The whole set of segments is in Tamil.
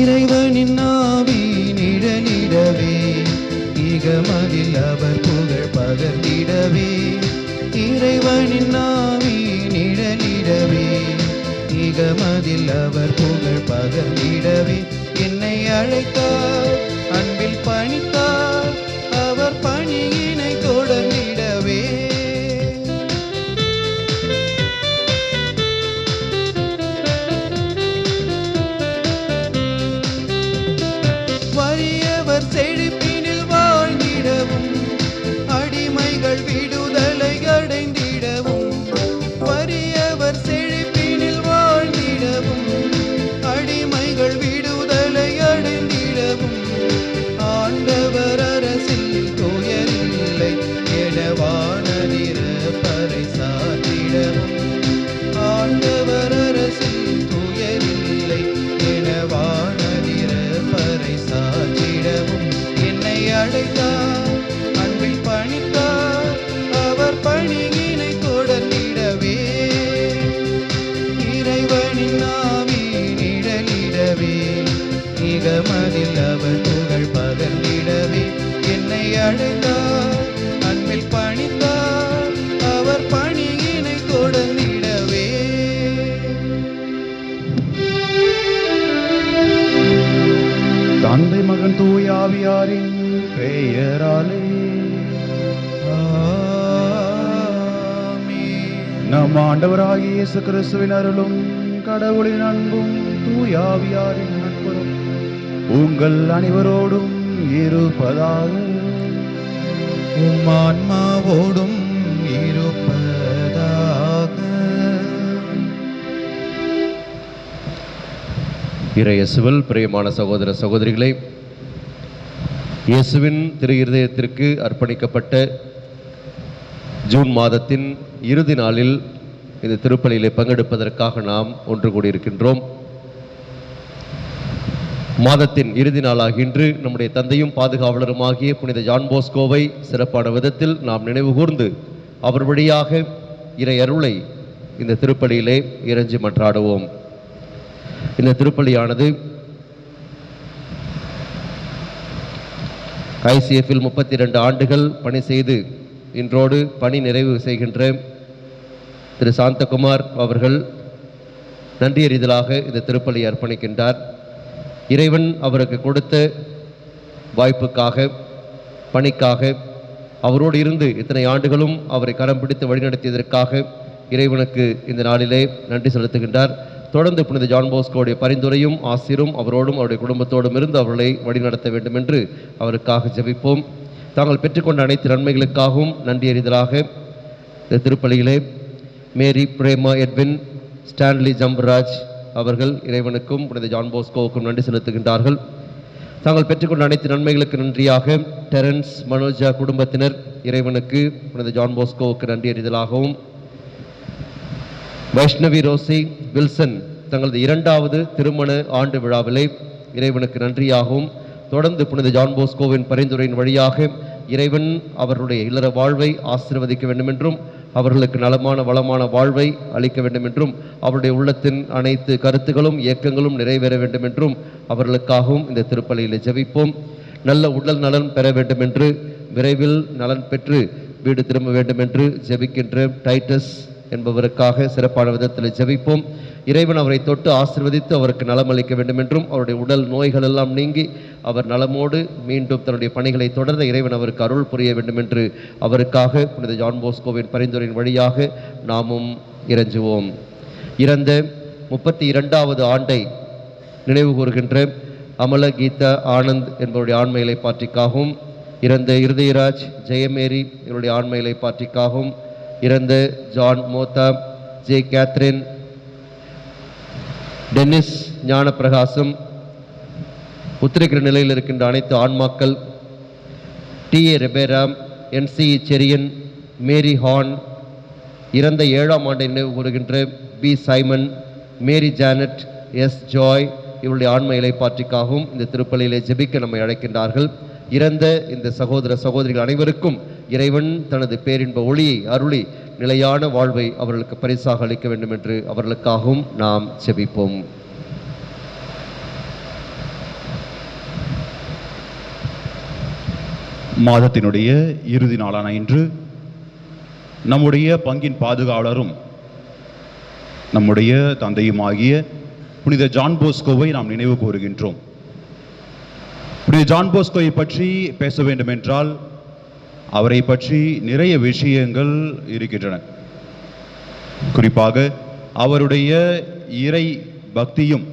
இறைவனின் ஆவி நிழலிடவே இகமதில் அவர் புகழ் பகர்ந்திடவே. இறைவனின் ஆவி நிழலிடவே இகமதில் அவர் புகழ் பகர்ந்திடவே. என்னை அழைத்தார், அன்பில் பணித்தார், அவர் பணியினை தொடர்ந்திடவே. வறியவர் செழிப்பினில் வாழ்ந்திடவும் அடிமைகள் விடுதலை அடைந்திடவும். வறியவர் செழிப்பினில் வாழ்ந்திடவும் அடிமைகள் விடுதலை அடைந்திடவும். ஆண்டவர் அரசில் துயரில்லை என வானதிர பறைசாற்றிடவும். ஆண்டவர் அரசில் துயரில்லை என வானதிர பறைசாற்றிடவும். என்னை அழைத்தார், அன்பில் பணித்தார், அவர் பணியினை தொடர்ந்திடவே. இறைவனின் ஆவி நிழலிடவே இகமதில் அவர் புகழ் பகர்ந்திடவே. என்னை அழைத்தார், அன்பில் பணித்தார், அவர் பணியினை தொடர்ந்திடவே. தந்தை மகன் தூய ஆவியாரின் பெயராலே நம் ஆண்டவராகிய இயேசு கிறிஸ்துவின் அருளும் கடவுளின் அன்பும் தூய ஆவியாரின் நட்பும் உங்கள் அனைவரோடும் இருப்பதாக. உம் ஆன்மாவோடும் இருப்பதாக. இறையேசுவில் பிரியமான சகோதர சகோதரிகளே, இயேசுவின் திரு இருதயத்திற்கு அர்ப்பணிக்கப்பட்ட ஜூன் மாதத்தின் இறுதி நாளில் இந்த திருப்பலியிலே பங்கெடுப்பதற்காக நாம் ஒன்று கூடியிருக்கின்றோம். மாதத்தின் இறுதி நாளாக இன்று நம்முடைய தந்தையும் பாதுகாவலருமாகிய புனித ஜான் போஸ்கோவை சிறப்பான விதத்தில் நாம் நினைவு கூர்ந்து அவர் வழியாக இறை அருளை இந்த திருப்பலியிலே இறைஞ்சி மன்றாடுவோம். இந்த திருப்பலியானது ஐசிஎஃப்பில் 32 ஆண்டுகள் பணி செய்து இன்றோடு பணி நிறைவு செய்கின்ற திரு சாந்தகுமார் அவர்கள் நன்றியறிதலாக இந்த திருப்பலியை அர்ப்பணிக்கின்றார். இறைவன் அவருக்கு கொடுத்த வாய்ப்புக்காக, பணிக்காக, அவரோடு இருந்து இத்தனை ஆண்டுகளும் அவரை கரம் பிடித்து வழிநடத்தியதற்காக இறைவனுக்கு இந்த நாளிலே நன்றி செலுத்துகின்றார். தொடர்ந்து புனித ஜான் போஸ்கோவுடைய பரிந்துரையும் ஆசிரும் அவரோடும் அவருடைய குடும்பத்தோடும் இருந்து அவர்களை வழிநடத்த வேண்டும் என்று அவருக்காக ஜெபிப்போம். தாங்கள் பெற்றுக்கொண்ட அனைத்து நன்மைகளுக்காகவும் நன்றியறிதலாக இந்த திருப்பலியிலே மேரி பிரேமா எட்வின் ஸ்டான்லி ஜம்பராஜ் அவர்கள் இறைவனுக்கும் புனித ஜான் போஸ்கோவுக்கும் நன்றி செலுத்துகின்றார்கள். தாங்கள் பெற்றுக்கொண்ட அனைத்து நன்மைகளுக்கு நன்றியாக டெரன்ஸ் மனோஜா குடும்பத்தினர் இறைவனுக்கு புனித ஜான் போஸ்கோவுக்கு நன்றியறிதலாகவும், வைஷ்ணவி ரோசி வில்சன் தங்களது 2வது திருமண ஆண்டு விழாவிலே இறைவனுக்கு நன்றியாகவும், தொடர்ந்து புனித ஜான் போஸ்கோவின் பரிந்துரையின் வழியாக இறைவன் அவர்களுடைய இல்லற வாழ்வை ஆசீர்வதிக்க வேண்டும் என்றும், அவர்களுக்கு நலமான வளமான வாழ்வை அளிக்க வேண்டும் என்றும், அவருடைய உள்ளத்தின் அனைத்து கருத்துகளும் இயக்கங்களும் நிறைவேற வேண்டும் என்றும் அவர்களுக்காகவும் இந்த திருப்பலியில் ஜெபிப்போம். நல்ல உடல் நலன் பெற வேண்டும் என்று, விரைவில் நலன் பெற்று வீடு திரும்ப வேண்டும் என்று ஜெபிக்கின்ற டைட்டஸ் என்பவருக்காக சிறப்பான விதத்தில் ஜெபிப்போம். இறைவன் அவரை தொட்டு ஆசீர்வதித்து அவருக்கு நலம் அளிக்க வேண்டும் என்றும், அவருடைய உடல் நோய்கள் எல்லாம் நீங்கி அவர் நலமோடு மீண்டும் தன்னுடைய பணிகளை தொடர்ந்த இறைவன் அவருக்கு அருள் புரிய வேண்டும் என்று அவருக்காக புனித ஜான் போஸ்கோவின் பரிந்துரையின் வழியாக நாமும் இறைஞ்சுவோம். இறந்த 32வது ஆண்டை நினைவு கூறுகின்ற அமல கீதா ஆனந்த் என்பவருடைய ஆண்மையிலை பாற்றிக்காகவும், இறந்த இருதயராஜ் ஜெயமேரி இவருடைய ஆண்மையிலை பாற்றிக்காகவும், இறந்த John Motha, J Catherine, Dennis Gnanaprakasam, உத்திரிக்கிற நிலையில் இருக்கின்ற அனைத்து ஆன்மாக்கள், டி.ஏ. ரெபேராம், என்.சி. செரியன், மேரி ஹார்ன், இறந்த 7ஆம் ஆண்டை நினைவு கூறுகின்ற P. Simon, Mary Janet, S. Joy இவருடைய ஆன்ம இலைப்பாற்றிக்காகவும் இந்த திருப்பலியிலே ஜெபிக்க நம்மை அழைக்கின்றார்கள். இறந்த இந்த சகோதர சகோதரிகள் அனைவருக்கும் இறைவன் தனது பேரின்ப ஒளியை அருளி நிலையான வாழ்வை அவர்களுக்கு பரிசாக அளிக்க வேண்டும் என்று அவர்களுக்காகவும் நாம் ஜெபிப்போம். மாதத்தினுடைய இறுதி நாளான இன்று நம்முடைய பங்கின் பாதுகாவலரும் நம்முடைய தந்தையுமாகிய புனித ஜான் போஸ்கோவை நாம் நினைவு கூறுகின்றோம். புனித ஜான் போஸ்கோவை பற்றி பேச வேண்டும் என்றால் அவரை பற்றி நிறைய விஷயங்கள் இருக்கின்றன. குறிப்பாக அவருடைய இறை பக்தியும்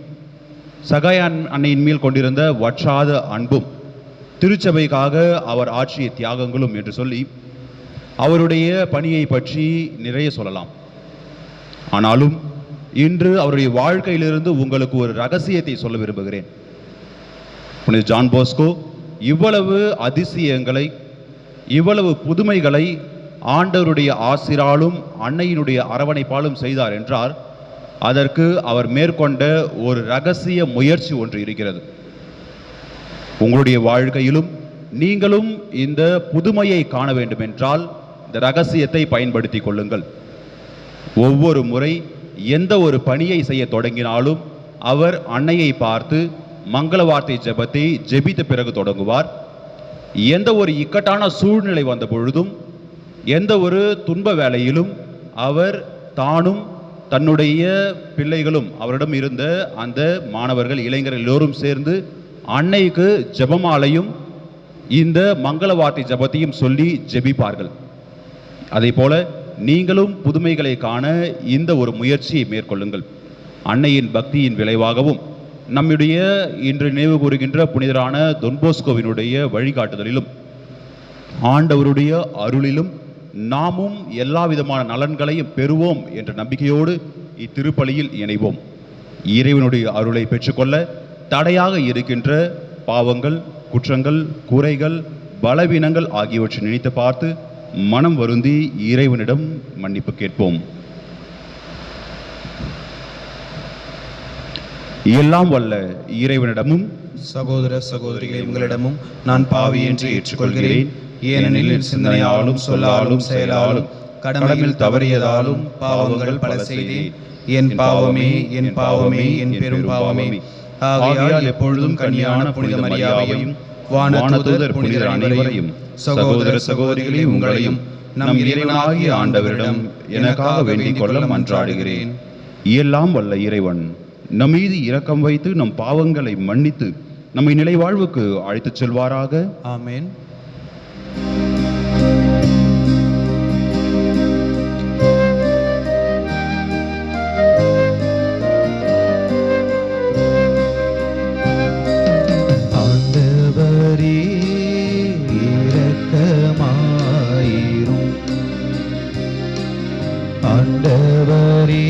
சகாய அன்னையின் மேல் கொண்டிருந்த வற்றாத அன்பும் திருச்சபைக்காக அவர் ஆற்றிய தியாகங்களும் என்று சொல்லி அவருடைய பணியை பற்றி நிறைய சொல்லலாம். ஆனாலும் இன்று அவருடைய வாழ்க்கையிலிருந்து உங்களுக்கு ஒரு ரகசியத்தை சொல்ல விரும்புகிறேன். புனித ஜான் போஸ்கோ இவ்வளவு அதிசயங்களை, இவ்வளவு புதுமைகளை ஆண்டவருடைய ஆசிராலும் அன்னையினுடைய அரவணைப்பாலும் செய்தார் என்றால் அதற்கு அவர் மேற்கொண்ட ஒரு ரகசிய முயற்சி ஒன்று இருக்கிறது. உங்களுடைய வாழ்க்கையிலும் நீங்களும் இந்த புதுமையை காண வேண்டும் என்றால் இந்த ரகசியத்தை பயன்படுத்தி கொள்ளுங்கள். ஒவ்வொரு முறை எந்த ஒரு பணியை செய்ய தொடங்கினாலும் அவர் அன்னையை பார்த்து மங்கள வார்த்தை ஜெபத்தை ஜெபித்த பிறகு தொடங்குவார். எந்த ஒரு இக்கட்டான சூழ்நிலை வந்த பொழுதும், எந்த ஒரு துன்ப வேளையிலும் அவர் தானும் தன்னுடைய பிள்ளைகளும் அவரிடம் இருந்த அந்த மாணவர்கள், இளைஞர்கள் எல்லோரும் சேர்ந்து அன்னைக்கு ஜெபமாலையும் இந்த மங்கள வார்த்தை ஜெபத்தையும் சொல்லி ஜெபிப்பார்கள். அதே போல நீங்களும் புதுமைகளை காண இந்த ஒரு முயற்சியை மேற்கொள்ளுங்கள். அன்னையின் பக்தியின் விளைவாகவும் நம்முடைய இன்று நினைவு கூறுகின்ற புனிதரான தொன் போஸ்கோவினுடைய வழிகாட்டுதலிலும் ஆண்டவருடைய அருளிலும் நாமும் எல்லா விதமான நலன்களையும் பெறுவோம் என்ற நம்பிக்கையோடு இத்திருப்பலியில் இணைவோம். இறைவனுடைய அருளை பெற்றுக்கொள்ள தடையாக இருக்கின்ற பாவங்கள், குற்றங்கள், குறைகள், பலவீனங்கள் ஆகியவற்றை நினைத்து பார்த்து மனம் வருந்தி இறைவனிடம் மன்னிப்பு கேட்போம். எல்லாம் வல்ல இறைவனிடமும் சகோதர சகோதரிகளை உங்களிடமும் நான் பாவி என்று ஏற்றுக்கொள்கிறேன். ஏனெனில் என் சிந்தனையாலும் சொல்லாலும் செயலாலும் கடமையில் தவறியதாலும் பாவங்கள் பல செய்தேன். என் பாவமே, என் பாவமே, என் பெரும் பாவமே. ஆகையால் எப்பொழுதும் கன்னியான புனித மரியாவையும் வானதூதர் புனிதர் அனைவரையும் சகோதர சகோதரிகளை உங்களையும் நம் இறைவனாகிய ஆண்டவரிடம் எனக்காக வேண்டிக் கொள்ள மன்றாடுகிறேன். எல்லாம் வல்ல இறைவன் நம் மீது இரக்கம் வைத்து நம் பாவங்களை மன்னித்து நம்மை நிலை வாழ்வுக்கு அழைத்துச் செல்வாராக. ஆமென். ஆண்டவரே இரக்கமாயிரும். ஆண்டவரே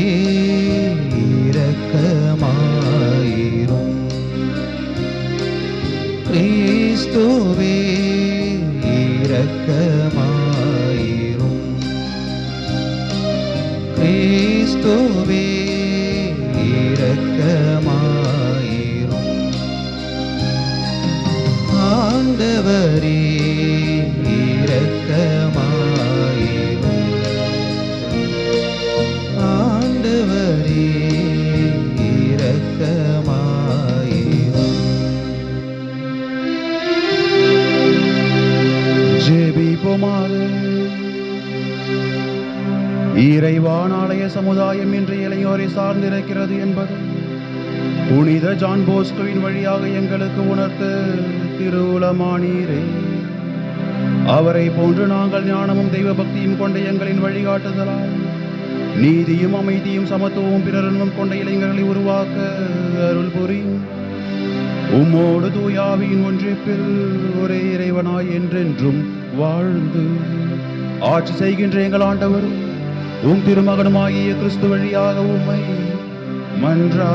இரக்கமாயிரும். கிறிஸ்துவே இரக்கமாயிரும். கிறிஸ்துவே இரக்கமாயிரும். ஆண்டவரே இரக்கமாயிரும். ஆண்டவரே இரக்கமாயிரும். ஜெபிப்போமாக. இறைவானாலய சமுதாயம் இன்று இளையோரை சார்ந்திருக்கிறது என்பது புனித ஜான் போஸ்கோவின் வழியாக எங்களுக்கு உணர்த்த திருவுளமானீரே. அவரை போன்று நாங்கள் ஞானமும் தெய்வ பக்தியும் கொண்ட எங்களின் வழிகாட்டுதலால் நீதியும் அமைதியும் சமத்துவமும் பிறரின்பம் கொண்ட இளைஞர்களை உருவாக்க அருள் புரியும். உம்மோடு தூயாவியின் ஒன்றிப்பில் ஒரே இறைவனாய் என்றென்றும் வாழ்ந்து ஆட்சி செய்கின்ற எங்கள் ஆண்டவரும் உம் திருமகனுமாகிய கிறிஸ்து வழியாக உம்மை மன்றாடுகின்றோம்.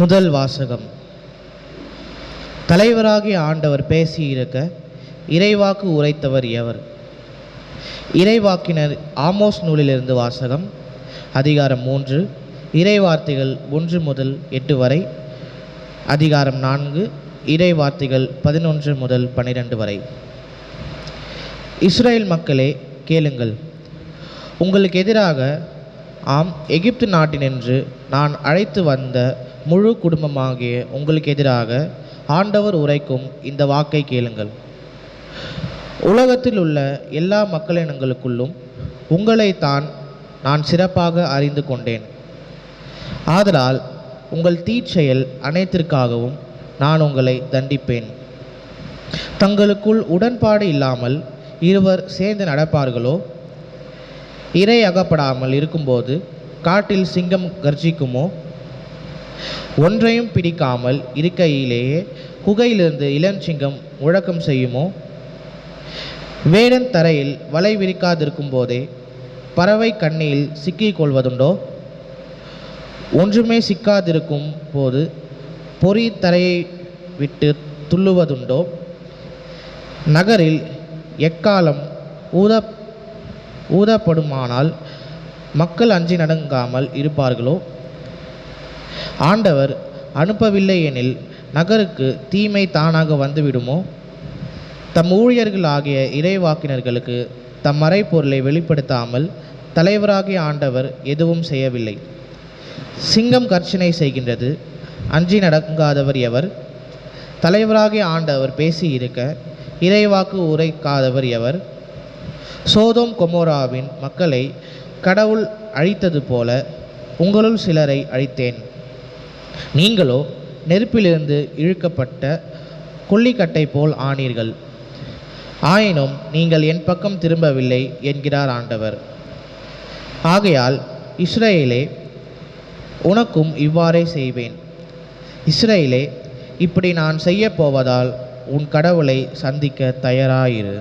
முதல் வாசகம். தலைவராகிய ஆண்டவர் பேசியிருக்க இறைவாக்கு உரைத்தவர் எவர்? இறைவாக்கினர் ஆமோஸ் நூலிலிருந்து வாசகம். அதிகாரம் 3, இறைவார்த்தைகள் 1 முதல் 8 வரை. அதிகாரம் 4, இறை வார்த்தைகள் 11 முதல் 12 வரை. இஸ்ரேல் மக்களே, கேளுங்கள். உங்களுக்கு எதிராக, ஆம், எகிப்து நாட்டினின்று நான் அழைத்து வந்த முழு குடும்பமாகிய உங்களுக்கு எதிராக ஆண்டவர் உரைக்கும் இந்த வாக்கை கேளுங்கள். உலகத்தில் உள்ள எல்லா மக்களினங்களுக்குள்ளும் உங்களைத்தான் நான் சிறப்பாக அறிந்து கொண்டேன். ஆதலால் உங்கள் தீச்செயல் அனைத்திற்காகவும் நான் உங்களை தண்டிப்பேன். தங்களுக்குள் உடன்பாடு இல்லாமல் இருவர் சேர்ந்து நடப்பார்களோ, இரை அகப்படாமல் இருக்கும்போது காட்டில் சிங்கம் கர்ஜிக்குமோ, ஒன்றையும் பிடிக்காமல் இருக்கையிலேயே குகையிலிருந்து இளஞ்சிங்கம் முழக்கம் செய்யுமோ, வேடன் தரையில் வலை விரிக்காதிருக்கும் போதே பறவை கண்ணியில் சிக்கிக் கொள்வதுண்டோ, ஒன்றுமே சிக்காதிருக்கும் போது பொறி தரையை விட்டு துள்ளுவதுண்டோ, நகரில் எக்காலம் ஊதப்படுமானால் மக்கள் அஞ்சி நடுங்காமல் இருப்பார்களோ, ஆண்டவர் அனுப்பவில்லை எனில் நகருக்கு தீமை தானாக வந்துவிடுமோ, தம் ஊழியர்களாகிய இறைவாக்கினர்களுக்கு தம் மறைப்பொருளை வெளிப்படுத்தாமல் தலைவராகிய ஆண்டவர் எதுவும் செய்யவில்லை. சிங்கம் கர்ச்சனை செய்கின்றது, அஞ்சி நடங்காதவர் எவர்? தலைவராகிய ஆண்டவர் பேசியிருக்க இறைவாக்கு உரைக்காதவர் எவர்? சோதோம் கொமோராவின் மக்களை கடவுள் அழித்தது போல உங்களுள் சிலரை அழித்தேன். நீங்களோ நெருப்பிலிருந்து இழுக்கப்பட்ட கொல்லிக்கட்டை போல் ஆனீர்கள். ஆயினும் நீங்கள் என் பக்கம் திரும்பவில்லை என்கிறார் ஆண்டவர். ஆகையால் இஸ்ரவேலே, உனக்கும் இவ்வாறே செய்வேன். இஸ்ரவேலே, இப்படி நான் செய்யப் போவதால் உன் கடவுளை சந்திக்க தயாராயிரு.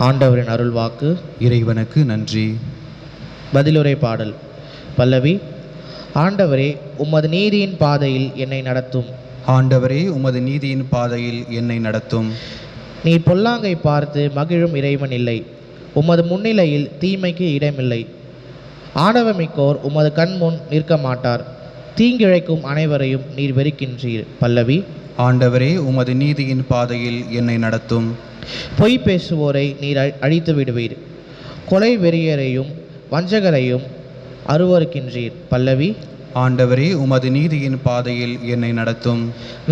ஆண்டவரின் அருள்வாக்கு. இறைவனுக்கு நன்றி. பதிலுரை பாடல். பல்லவி. ஆண்டவரே, உமது நீதியின் பாதையில் என்னை நடத்தும். ஆண்டவரே, உமது நீதியின் பாதையில் என்னை நடத்தும். நீ பொல்லாங்கை பார்த்து மகிழும் இறைவன் இல்லை. உமது முன்னிலையில் தீமைக்கு இடமில்லை. ஆணவமிக்கோர் உமது கண்முன் நிற்க மாட்டார். தீங்கிழைக்கும் அனைவரையும் நீர் வெறுக்கின்றீர். பல்லவி. ஆண்டவரே, உமது நீதியின் பாதையில் என்னை நடத்தும். பொய் பேசுவோரை நீர் அழித்து விடுவீர். கொலை வெறியரையும் வஞ்சகரையும் அருவருக்கின்றீர். பல்லவி. ஆண்டவரே, உமது நீதியின் பாதையில் என்னை நடத்தும்.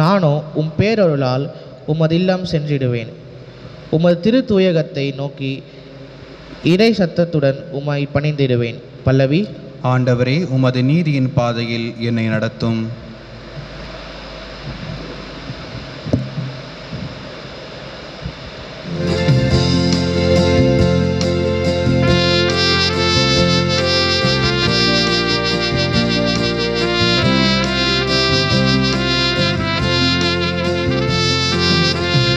நானோ உம் பேரருளால் உமது இல்லம் சென்றிடுவேன். உமது திரு தூயகத்தை நோக்கி இறை சத்தத்துடன் உம்மை பணிந்திடுவேன். பல்லவி. ஆண்டவரே, உமது நீதியின் பாதையில் என்னை நடத்தும்.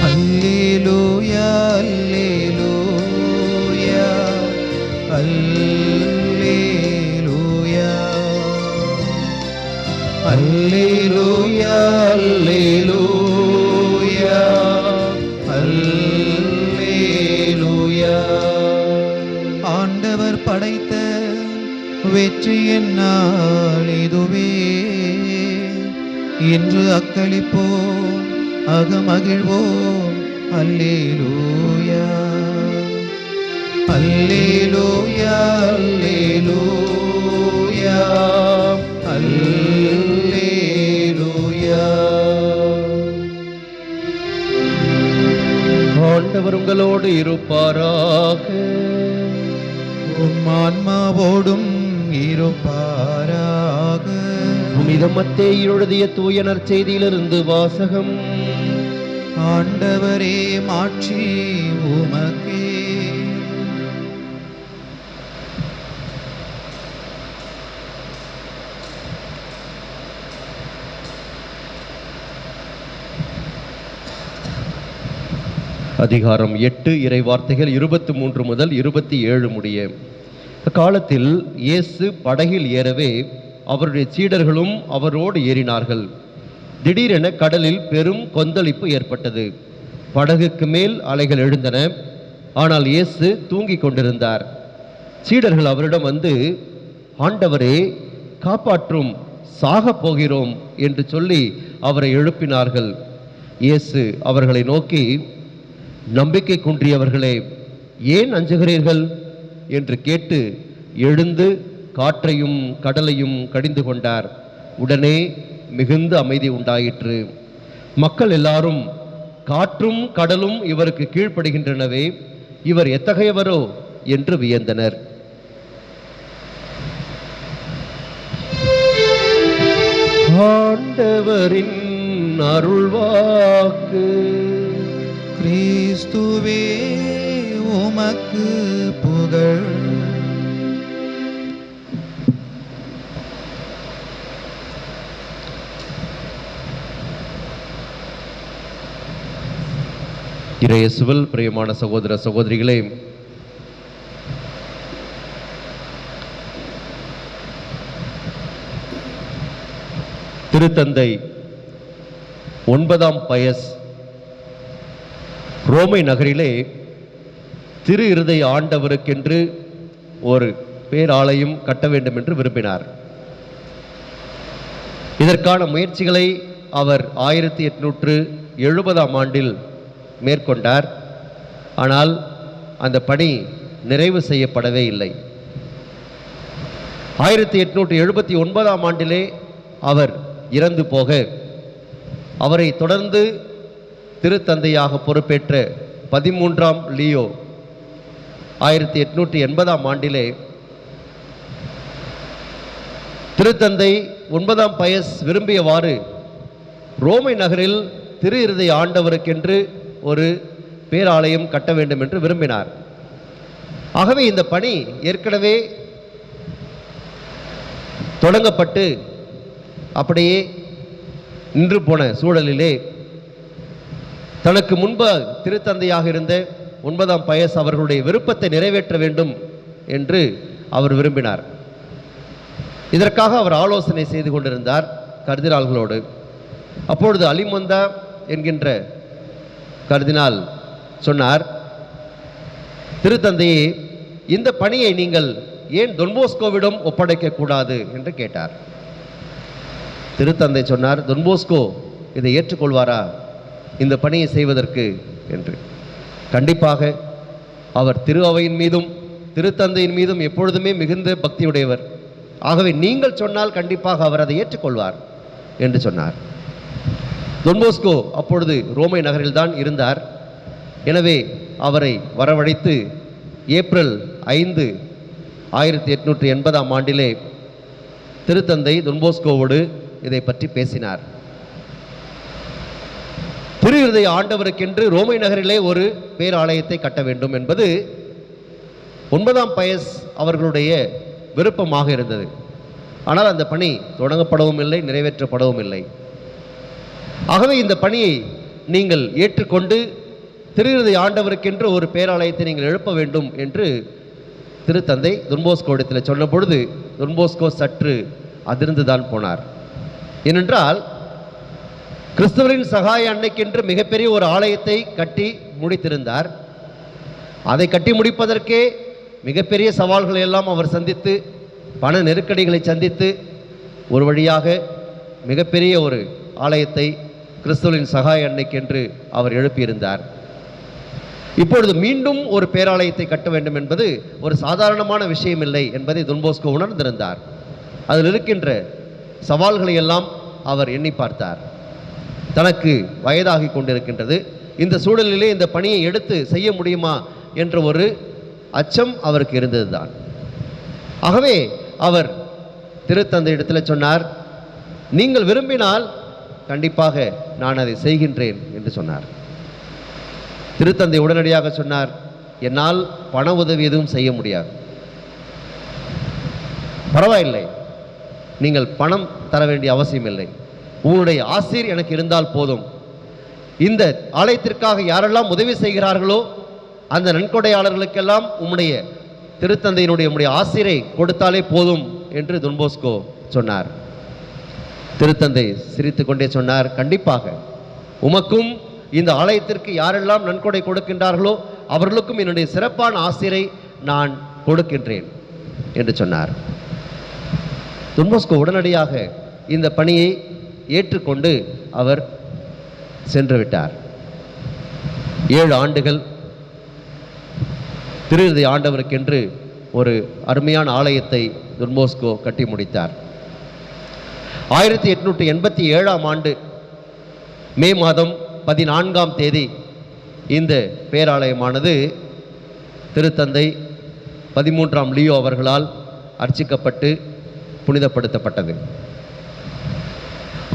அல்லேலூயா, அல்லேலூயா, அல்லேலூயா, அல்லேலூயா, அல்லேலூயா, அல்லேலூயா. ஆண்டவர் படைத்த வெற்றியின் நாள் இதுவே. இன்று அக்களிப்போம், அகமகிழ்வோம். அல்லேலூயா, அல்லேலூயா, அல்லேலூயா, அல்லேலூயா. ஆண்டவர் உங்களோடு இருப்பாராக. உம் ஆன்மாவோடும் இருப்பாராக. புனித மத்தேயு எழுதிய தூய நற்செய்தியிலிருந்து வாசகம். ஆண்டவரே, மாட்சி உமக்கே. அதிகாரம் 8 இறை வார்த்தைகள் 23 முதல் 27 முடிய. காலத்தில் இயேசு படகில் ஏறவே அவருடைய சீடர்களும் அவரோடு ஏறினார்கள். திடீரென கடலில் பெரும் கொந்தளிப்பு ஏற்பட்டது. படகுக்கு மேல் அலைகள் எழுந்தன. ஆனால் இயேசு தூங்கிக் கொண்டிருந்தார். சீடர்கள் அவரிடம் வந்து, ஆண்டவரே, காப்பாற்றும், சாகப் போகிறோம் என்று சொல்லி அவரை எழுப்பினார்கள். இயேசு அவர்களை நோக்கி, நம்பிக்கை குன்றியவர்களே, ஏன் அஞ்சுகிறீர்கள் என்று கேட்டு எழுந்து காற்றையும் கடலையும் கடிந்து கொண்டார். உடனே மிகுந்த அமைதி உண்டாயிற்று. மக்கள் எல்லாரும் காற்றும் கடலும் இவருக்கு கீழ்ப்படுகின்றனவே, இவர் எத்தகையவரோ என்று வியந்தனர். ஆண்டவரின் அருள்வாக்கு. கிறிஸ்துவே உமக்கு புகழ். இறையேசுவில் பிரியமான சகோதர சகோதரிகளே, திருத்தந்தை 9ஆம் பயஸ் ரோமை நகரிலே திரு இருதய ஆண்டவருக்கென்று ஒரு பேராலயம் கட்ட வேண்டும் என்று விரும்பினார். இதற்கான முயற்சிகளை அவர் 1870ஆம் ஆண்டில் மேற்கொண்டார். ஆனால் அந்த பணி நிறைவு செய்யப்படவே இல்லை. 1879ஆம் ஆண்டிலே அவர் இறந்து போக அவரை தொடர்ந்து திருத்தந்தையாக பொறுப்பேற்ற 13ஆம் லியோ 1880ஆம் ஆண்டிலே திருத்தந்தை 9ஆம் பயஸ் விரும்பியவாறு ரோமை நகரில் திரு இருதய ஆண்டவருக்கென்று ஒரு பேராலயம் கட்ட வேண்டும் என்று விரும்பினார். ஆகவே இந்த பணி ஏற்கனவே தொடங்கப்பட்டு அப்படியே நின்று போன சூழலிலே தனக்கு முன்பு திருத்தந்தையாக இருந்த 9ஆம் பயஸ் அவர்களுடைய விருப்பத்தை நிறைவேற்ற வேண்டும் என்று அவர் விரும்பினார். இதற்காக அவர் ஆலோசனை செய்து கொண்டிருந்தார் கர்தினால்களோடு. அப்பொழுது அலிமொந்தா என்கின்ற கர்தினால் சொன்னார், திருத்தந்தையே, இந்த பணியை நீங்கள் ஏன் தொன்போஸ்கோவிடம் ஒப்படைக்க கூடாது என்று கேட்டார். திருத்தந்தை சொன்னார், தொன்போஸ்கோ இதை ஏற்றுக்கொள்வாரா இந்த பணியை செய்வதற்கு என்று. கண்டிப்பாக அவர் திரு அவையின் மீதும் திருத்தந்தையின் மீதும் எப்பொழுதுமே மிகுந்த பக்தியுடையவர். ஆகவே நீங்கள் சொன்னால் கண்டிப்பாக அவர் அதை ஏற்றுக்கொள்வார் என்று சொன்னார். தொன்போஸ்கோ அப்பொழுது ரோமை நகரில்தான் இருந்தார். எனவே அவரை வரவழைத்து ஏப்ரல் 5, 1880ஆம் ஆண்டிலே திருத்தந்தை தொன்போஸ்கோவோடு இதை பற்றி பேசினார். திரு இருதய ஆண்டவருக்கென்று ரோமை நகரிலே ஒரு பேராலயத்தை கட்ட வேண்டும் என்பது 9ஆம் பயஸ் அவர்களுடைய விருப்பமாக இருந்தது. ஆனால் அந்த பணி தொடங்கப்படவும் இல்லை, நிறைவேற்றப்படவும் இல்லை. ஆகவே இந்த பணியை நீங்கள் ஏற்றுக்கொண்டு திரு இருதய ஆண்டவருக்கென்று ஒரு பேராலயத்தை நீங்கள் எழுப்ப வேண்டும் என்று திருத்தந்தை தொன்போஸ்கோ இடத்தில் சொன்ன பொழுது தொன்போஸ்கோ சற்று அதிர்ந்துதான் போனார். ஏனென்றால் கிறிஸ்துவரின் சகாய அன்னைக்கென்று மிகப்பெரிய ஒரு ஆலயத்தை கட்டி முடித்திருந்தார். அதை கட்டி முடிப்பதற்கே மிகப்பெரிய சவால்களை எல்லாம் அவர் சந்தித்து, பண நெருக்கடிகளை சந்தித்து ஒரு வழியாக மிகப்பெரிய ஒரு ஆலயத்தை கிறிஸ்துவின் சகாய அன்னைக்கென்று அவர் எழுப்பியிருந்தார். இப்பொழுது மீண்டும் ஒரு பேராலயத்தை கட்ட வேண்டும் என்பது ஒரு சாதாரணமான விஷயம் இல்லை என்பதை தொன்போஸ்கோ உணர்ந்திருந்தார். அதில் இருக்கின்ற சவால்களை எல்லாம் அவர் எண்ணி பார்த்தார். தனக்கு வயதாகி கொண்டிருக்கின்றது, இந்த சூழலிலே இந்த பணியை எடுத்து செய்ய முடியுமா என்ற ஒரு அச்சம் அவருக்கு இருந்ததுதான். ஆகவே அவர் திருத்தந்தை இடத்துல சொன்னார், நீங்கள் விரும்பினால் கண்டிப்பாக நான் அதை செய்கின்றேன் என்று சொன்னார். திருத்தந்தை உடனடியாக சொன்னார், என்னால் பண உதவி எதுவும் செய்ய முடியாது. பரவாயில்லை, நீங்கள் பணம் தர வேண்டிய அவசியம் இல்லை, உங்களுடைய ஆசீர் எனக்கு இருந்தால் போதும். இந்த ஆலயத்திற்காக யாரெல்லாம் உதவி செய்கிறார்களோ அந்த நன்கொடையாளர்களுக்கெல்லாம் உம்முடைய திருத்தந்தையினுடைய உம்முடைய ஆசீரை கொடுத்தாலே போதும் என்று தொன்போஸ்கோ சொன்னார். திருத்தந்தை சிரித்து கொண்டே சொன்னார், கண்டிப்பாக உமக்கும் இந்த ஆலயத்திற்கு யாரெல்லாம் நன்கொடை கொடுக்கின்றார்களோ அவர்களுக்கும் என்னுடைய சிறப்பான ஆசீரை நான் கொடுக்கின்றேன் என்று சொன்னார். தொன்போஸ்கோ உடனடியாக இந்த பணியை ஏற்றுக்கொண்டு அவர் சென்று விட்டார். 7 ஆண்டுகள் திருஹிருதய ஆண்டவருக்கென்று ஒரு அருமையான ஆலயத்தை டொன்போஸ்கோ கட்டி முடித்தார். 1887ஆம் ஆண்டு மே மாதம் 14ஆம் தேதி இந்த பேராலயமானது திருத்தந்தை 13ஆம் லியோ அவர்களால் அர்ச்சிக்கப்பட்டு புனிதப்படுத்தப்பட்டது.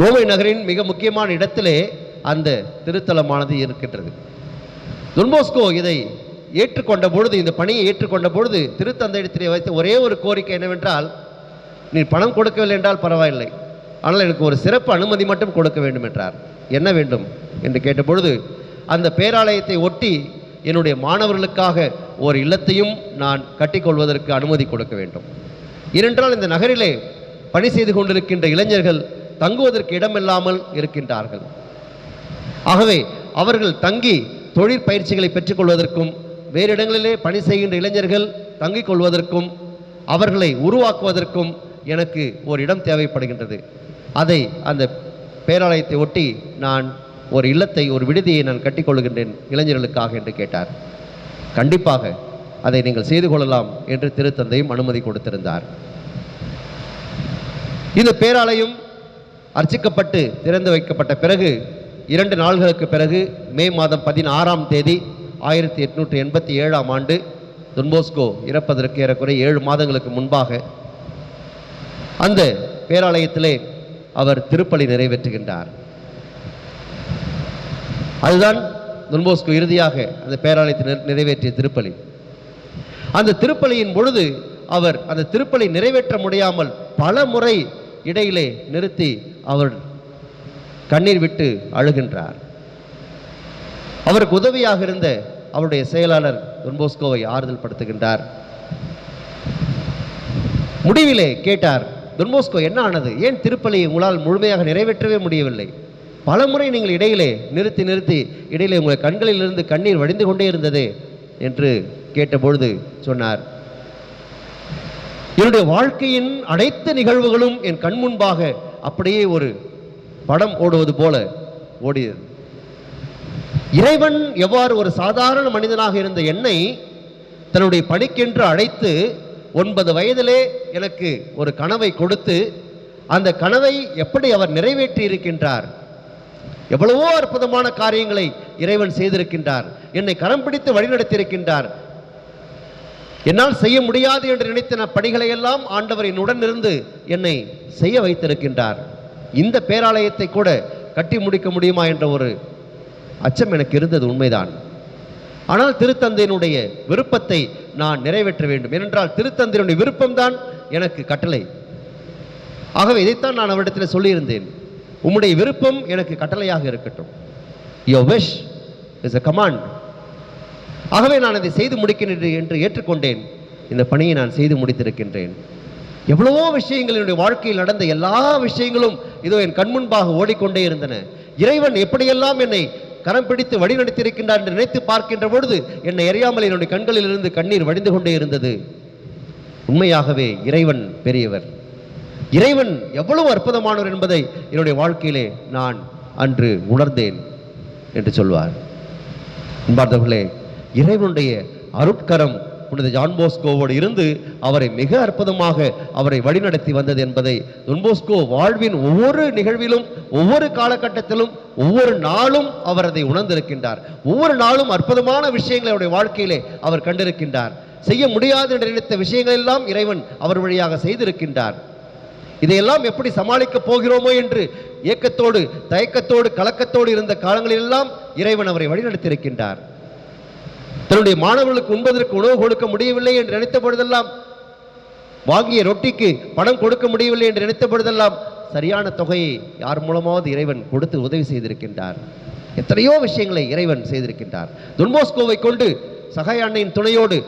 ரோமை நகரின் மிக முக்கியமான இடத்திலே அந்த திருத்தலமானது இருக்கின்றது. டொன்போஸ்கோ இதை ஏற்றுக்கொண்ட பொழுது, இந்த பணியை ஏற்றுக்கொண்ட பொழுது திருத்தந்தையிடத்திலே வைத்த ஒரே ஒரு கோரிக்கை என்னவென்றால், நீ பணம் கொடுக்கவில்லை என்றால் பரவாயில்லை, ஆனால் எனக்கு ஒரு சிறப்பு அனுமதி மட்டும் கொடுக்க வேண்டும் என்றார். என்ன வேண்டும் என்று கேட்டபொழுது, அந்த பேராலயத்தை ஒட்டி என்னுடைய மாணவர்களுக்காக ஒரு இல்லத்தையும் நான் கட்டிக்கொள்வதற்கு அனுமதி கொடுக்க வேண்டும். ஏனென்றால் இந்த நகரிலே பணி செய்து கொண்டிருக்கின்ற இளைஞர்கள் தங்குவதற்கு இடமில்லாமல் இருக்கின்றார்கள். ஆகவே அவர்கள் தங்கி தொழிற்பயிற்சிகளை பெற்றுக்கொள்வதற்கும், வேறு இடங்களிலே பணி செய்கின்ற இளைஞர்கள் தங்கிக் கொள்வதற்கும், அவர்களை உருவாக்குவதற்கும் எனக்கு ஒரு இடம் தேவைப்படுகின்றது. அதை அந்த பேராலயத்தை ஒட்டி நான் ஒரு இல்லத்தை, ஒரு விடுதியை நான் கட்டிக்கொள்கின்றேன் இளைஞர்களுக்காக என்று கேட்டார். கண்டிப்பாக அதை நீங்கள் செய்து கொள்ளலாம் என்று திருத்தந்தையும் அனுமதி கொடுத்திருந்தார். இந்த பேராலயம் அர்ச்சிக்கப்பட்டு திறந்து வைக்கப்பட்ட பிறகு 2 நாள்களுக்கு பிறகு மே மாதம் 16ஆம் தேதி 1887ஆம் ஆண்டு டொன்போஸ்கோ இறப்பதற்கு ஏறக்குறைய 7 மாதங்களுக்கு முன்பாக அந்த பேராலயத்திலே அவர் திருப்பலி நிறைவேற்றுகின்றார். அதுதான் டொன்போஸ்கோ இறுதியாக அந்த பேராலயத்தை நிறைவேற்றிய திருப்பலி. அந்த திருப்பலியின் பொழுது அவர் அந்த திருப்பலி நிறைவேற்ற முடியாமல் பல முறை இடையிலே நிறுத்தி அவர் கண்ணீர் விட்டு அழுகின்றார். அவருக்கு உதவியாக இருந்த அவருடைய செயலாளர் டொன்போஸ்கோவை ஆறுதல் படுத்துகின்றார். முடிவிலே கேட்டார், டொன்போஸ்கோ என்ன ஆனது, ஏன் திருப்பலியை உங்களால் முழுமையாக நிறைவேற்றவே முடியவில்லை? பல முறை நீங்கள் இடையிலே நிறுத்தி இடையிலே உங்கள் கண்களிலிருந்து கண்ணீர் வடிந்து கொண்டே இருந்தது என்று கேட்டபொழுது சொன்னார், என்னுடைய வாழ்க்கையின் அனைத்து நிகழ்வுகளும் என் கண் முன்பாக அப்படியே ஒரு படம் ஓடுவது போல ஓடியது. இறைவன் எவ்வாறு ஒரு சாதாரண மனிதனாக இருந்த என்னை தன்னுடைய பணிக்கென்று அழைத்து 9 வயதிலே எனக்கு ஒரு கனவை கொடுத்து, அந்த கனவை எப்படி அவர் நிறைவேற்றி இருக்கின்றார், எவ்வளவோ அற்புதமான காரியங்களை இறைவன் செய்திருக்கின்றார், என்னை கரம் பிடித்து வழிநடத்தியிருக்கின்றார். என்னால் செய்ய முடியாது என்று நினைத்த பணிகளை எல்லாம் ஆண்டவர் என்னுடன் இருந்து என்னை செய்ய வைத்திருக்கின்றார். இந்த பேராலயத்தை கூட கட்டி முடிக்க முடியுமா என்ற ஒரு அச்சம் எனக்கு இருந்தது, உண்மைதான். ஆனால் திருத்தந்தையினுடைய விருப்பத்தை நான் நிறைவேற்ற வேண்டும். ஏனென்றால் திருத்தந்தையினுடைய விருப்பம்தான் எனக்கு கட்டளை. ஆகவே இதைத்தான் நான் அவரிடத்தில் சொல்லியிருந்தேன், உம்முடைய விருப்பம் எனக்கு கட்டளையாக இருக்கட்டும். Your wish is a command. ஆகவே நான் அதை செய்து முடிக்கின்றேன் என்று ஏற்றுக்கொண்டேன். இந்த பணியை நான் செய்து முடித்திருக்கின்றேன். எவ்வளவோ விஷயங்கள் என்னுடைய வாழ்க்கையில் நடந்த எல்லா விஷயங்களும் இதோ என் கண்முன்பாக ஓடிக்கொண்டே இருந்தன. இறைவன் எப்படியெல்லாம் என்னை கரம் பிடித்து வழிநடத்தியிருக்கின்றார் என்று நினைத்து பார்க்கின்ற பொழுது என்னை அறியாமல் என்னுடைய கண்களிலிருந்து கண்ணீர் வடிந்து கொண்டே இருந்தது. உண்மையாகவே இறைவன் பெரியவர், இறைவன் எவ்வளவு அற்புதமானவர் என்பதை என்னுடைய வாழ்க்கையிலே நான் அன்று உணர்ந்தேன் என்று சொல்வார். அன்பார்ந்தவர்களே, இறைவனுடைய அருட்கரம் புனித ஜான் போஸ்கோவோடு இருந்து அவரை மிக அற்புதமாக அவரை வழிநடத்தி வந்தது என்பதை டொன்போஸ்கோ வாழ்வின் ஒவ்வொரு நிகழ்விலும், ஒவ்வொரு காலகட்டத்திலும், ஒவ்வொரு நாளும் அவர் அதை உணர்ந்திருக்கின்றார். ஒவ்வொரு நாளும் அற்புதமான விஷயங்களை அவருடைய வாழ்க்கையிலே அவர் கண்டிருக்கின்றார். செய்ய முடியாது என்று நினைத்த விஷயங்கள் எல்லாம் இறைவன் அவர் வழியாக செய்திருக்கின்றார். இதையெல்லாம் எப்படி சமாளிக்கப் போகிறோமோ என்று ஏக்கத்தோடு, தயக்கத்தோடு, கலக்கத்தோடு இருந்த காலங்களிலெல்லாம் இறைவன் அவரை வழிநடத்தியிருக்கின்றார். தன்னுடைய மாணவர்களுக்கு உண்பதற்கு உணவு கொடுக்க முடியவில்லை என்று நினைத்த பொழுதெல்லாம், வாங்கிய ரொட்டிக்கு பணம் கொடுக்க முடியவில்லை என்று நினைத்த பொழுதெல்லாம் சரியான தொகையை யார் மூலமாவது இறைவன் கொடுத்து உதவி செய்திருக்கின்றார். எத்தனையோ விஷயங்களை இறைவன் செய்திருக்கின்றார். டொன்போஸ்கோவை கொண்டு சகாய அன்னையின் துணையோடு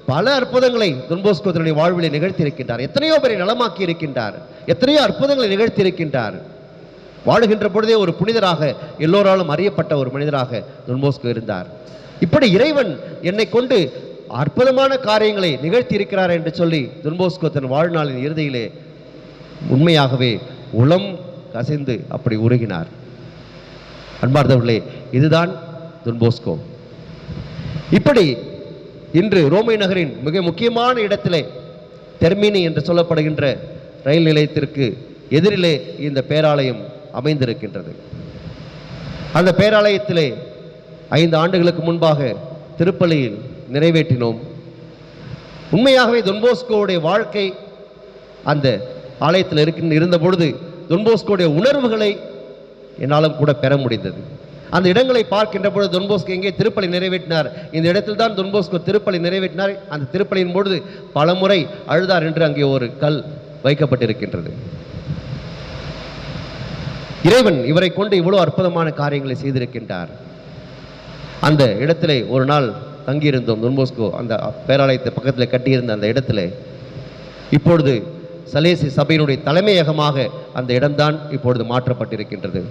பல அற்புதங்களை டொன்போஸ்கோ தன்னுடைய வாழ்விலே நிகழ்த்தியிருக்கின்றார். எத்தனையோ பேரை நலமாக்கி இருக்கின்றார். எத்தனையோ அற்புதங்களை நிகழ்த்தியிருக்கின்றார். வாழுகின்ற பொழுதே ஒரு புனிதராக, எல்லோராலும் அறியப்பட்ட ஒரு மனிதராக டொன்போஸ்கோ இருந்தார். இப்படி இறைவன் என்னை கொண்டு அற்புதமான காரியங்களை நிகழ்த்தி இருக்கிறார் என்று சொல்லி டொன்போஸ்கோ தன் வாழ்நாளின் இறுதியிலே உண்மையாகவே உளம் கசிந்து அப்படி உருகினார். அன்பார்ந்தவர்களே, இதுதான் டான் போஸ்கோ. இப்படி இன்று ரோமை நகரின் மிக முக்கியமான இடத்திலே தெர்மினி என்று சொல்லப்படுகின்ற ரயில் நிலையத்திற்கு எதிரிலே இந்த பேராலயம் அமைந்திருக்கின்றது. அந்த பேராலயத்திலே 5 ஆண்டுகளுக்கு முன்பாக திருப்பலியில் நிறைவேற்றினோம். உண்மையாகவே டான் போஸ்கோவுடைய வாழ்க்கை அந்த ஆலயத்தில் இருந்த பொழுது டான் போஸ்கோவுடைய உணர்வுகளை என்னாலும் கூட பெற முடிந்தது. அந்த இடங்களை பார்க்கின்ற பொழுது டான் போஸ்கோ எங்கே திருப்பலி நிறைவேற்றினார், இந்த இடத்தில் தான் டான் போஸ்கோ திருப்பலி நிறைவேற்றினார். அந்த திருப்பலியின் பொழுது பலமுறை அழுதார் என்று அங்கே ஒரு கல் வைக்கப்பட்டிருக்கின்றது. இறைவன் இவரை கொண்டு இவ்வளவு அற்புதமான காரியங்களை செய்திருக்கின்றார். அந்த இடத்திலே ஒரு நாள் தங்கியிருந்தோம். டான் போஸ்கோ அந்த பேராலயத்தை பக்கத்தில் கட்டியிருந்த அந்த இடத்திலே இப்பொழுது சலேசி சபையினுடைய தலைமையகமாக அந்த இடம்தான் இப்பொழுது மாற்றப்பட்டிருக்கின்றது.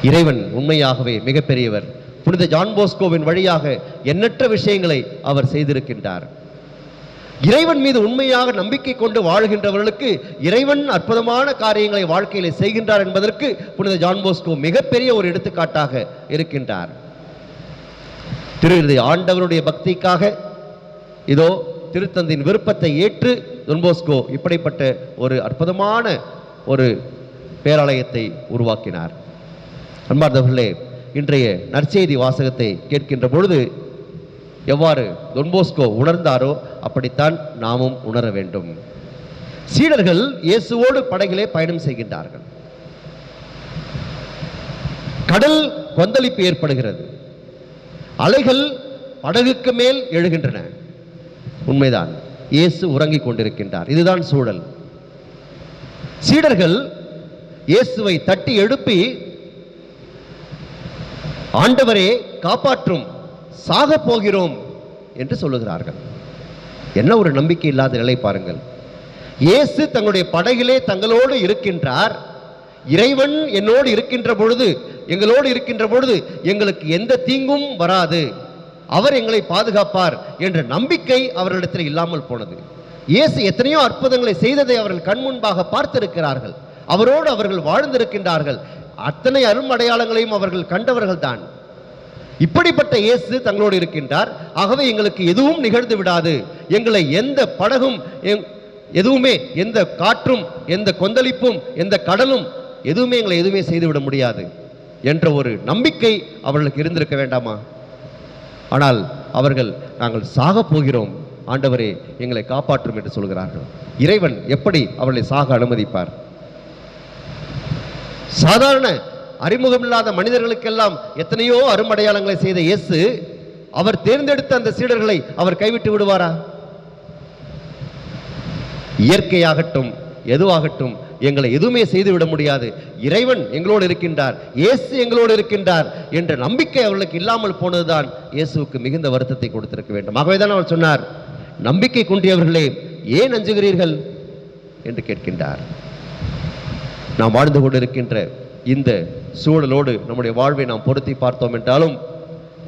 இறைவன் உண்மையாகவே மிகப்பெரியவர். புனித டான் போஸ்கோவின் வழியாக எண்ணற்ற விஷயங்களை அவர் செய்திருக்கின்றார். இறைவன் மீது உண்மையாக நம்பிக்கை கொண்டு வாழ்கின்றவர்களுக்கு இறைவன் அற்புதமான காரியங்களை வாழ்க்கையிலே செய்கின்றார் என்பதற்கு புனித டான் போஸ்கோ மிகப்பெரிய ஒரு எடுத்துக்காட்டாக இருக்கின்றார். திரு ஆண்டவருடைய பக்திக்காக இதோ திருத்தந்தையின் விருப்பத்தை ஏற்று டான் போஸ்கோ இப்படிப்பட்ட ஒரு அற்புதமான ஒரு பேராலயத்தை உருவாக்கினார். அன்பார்ந்தவர்களே, இன்றைய நற்செய்தி வாசகத்தை கேட்கின்ற பொழுது எவ்வாறு டான் போஸ்கோ உணர்ந்தாரோ அப்படித்தான் நாமும் உணர வேண்டும். சீடர்கள் இயேசுவோடு படகிலே பயணம் செய்கின்றார்கள். கடல் கொந்தளிப்பு ஏற்படுகிறது. அலைகள் படகுக்கு மேல் எழுகின்றன. உண்மைதான், இயேசு உறங்கிக் கொண்டிருக்கின்றார். இதுதான் சூழல். சீடர்கள் இயேசுவை தட்டி எழுப்பி, ஆண்டவரே காப்பாற்றும், சாக போகிறோம் என்று சொல்லுகிறார்கள். என்ன ஒரு நம்பிக்கை இல்லாத நிலை பாருங்கள். இயேசு தங்களுடைய படகிலே தங்களோடு இருக்கின்றார். இறைவன் என்னோடு இருக்கின்ற பொழுது, எங்களோடு இருக்கின்ற பொழுது எங்களுக்கு எந்த தீங்கும் வராது, அவர் எங்களை பாதுகாப்பார் என்ற நம்பிக்கை அவர்களிடத்தில் இல்லாமல் போனது. இயேசு எத்தனையோ அற்புதங்களை செய்ததை அவர்கள் கண் முன்பாக பார்த்திருக்கிறார்கள். அவரோடு அவர்கள் வாழ்ந்திருக்கின்றார்கள். அத்தனை அருமடையாளங்களையும் அவர்கள் கண்டவர்கள் தான். இப்படிப்பட்ட இயேசு தங்களோடு இருக்கின்றார். ஆகவே எங்களுக்கு எதுவும் நிகழ்ந்து விடாது, எங்களை எந்த படகும் எதுவுமே, எந்த காற்றும், எந்த கொந்தளிப்பும், எந்த கடலும் எதுவுமே எங்களை எதுவுமே செய்துவிட முடியாது என்ற ஒரு நம்பிக்கை அவர்களுக்கு இருந்திருக்க வேண்டாமா? ஆனால் அவர்கள், நாங்கள் சாக போகிறோம், ஆண்டவரே எங்களை காப்பாற்றும் என்று சொல்கிறார்கள். இறைவன் எப்படி அவர்களை சாக அனுமதிப்பார்? சாதாரண அறிமுகமில்லாத மனிதர்களுக்கெல்லாம் எத்தனையோ அருமடையாளங்களை செய்த இயேசு, அவர் தேர்ந்தெடுத்த அந்த சீடர்களை அவர் கைவிட்டு விடுவாரா? இயற்கையாகட்டும் எதுவாகட்டும் எங்களை எதுவுமே செய்துவிட முடியாது. இறைவன் எங்களோடு இருக்கின்றார், இயேசு எங்களோடு இருக்கின்றார் என்ற நம்பிக்கை அவர்களுக்கு இல்லாமல் போனதுதான் இயேசுவுக்கு மிகுந்த வருத்தத்தை கொடுத்திருக்க வேண்டும். ஆகவேதான் அவர் சொன்னார், நம்பிக்கை குன்றியவர்களே ஏன் அஞ்சுகிறீர்கள் என்று கேட்கின்றார். நாம் வாழ்ந்து கொண்டிருக்கின்ற இந்த சூழலோடு நம்முடைய வாழ்வை நாம் பொருத்தி பார்த்தோம் என்றாலும்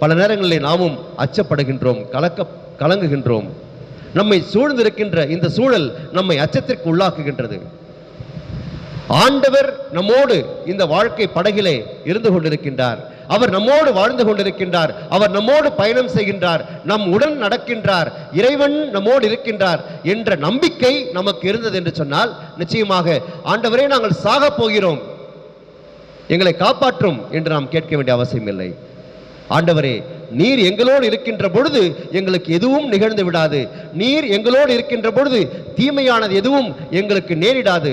பல நேரங்களில் நாமும் அச்சப்படுகின்றோம், கலங்குகின்றோம். நம்மை சூழ்ந்திருக்கின்ற இந்த சூழல் நம்மை அச்சத்திற்கு உள்ளாக்குகின்றது. ஆண்டவர் நம்மோடு இந்த வாழ்க்கை படகிலே இருந்து கொண்டிருக்கின்றார். அவர் நம்மோடு வாழ்ந்து கொண்டிருக்கின்றார். அவர் நம்மோடு பயணம் செய்கின்றார், நம் உடன் நடக்கின்றார். இறைவன் நம்மோடு இருக்கின்றார் என்ற நம்பிக்கை நமக்கு இருந்தது என்று சொன்னால் நிச்சயமாக, ஆண்டவரே நாங்கள் சாக போகிறோம், எங்களை காப்பாற்றும் என்று நாம் கேட்க வேண்டிய அவசியம் இல்லை. ஆண்டவரே நீர் எங்களோடு இருக்கின்ற பொழுது எங்களுக்கு எதுவும் நிகழ்ந்து விடாது, நீர் எங்களோடு இருக்கின்ற பொழுது தீமையானது எதுவும் எங்களுக்கு நேரிடாது.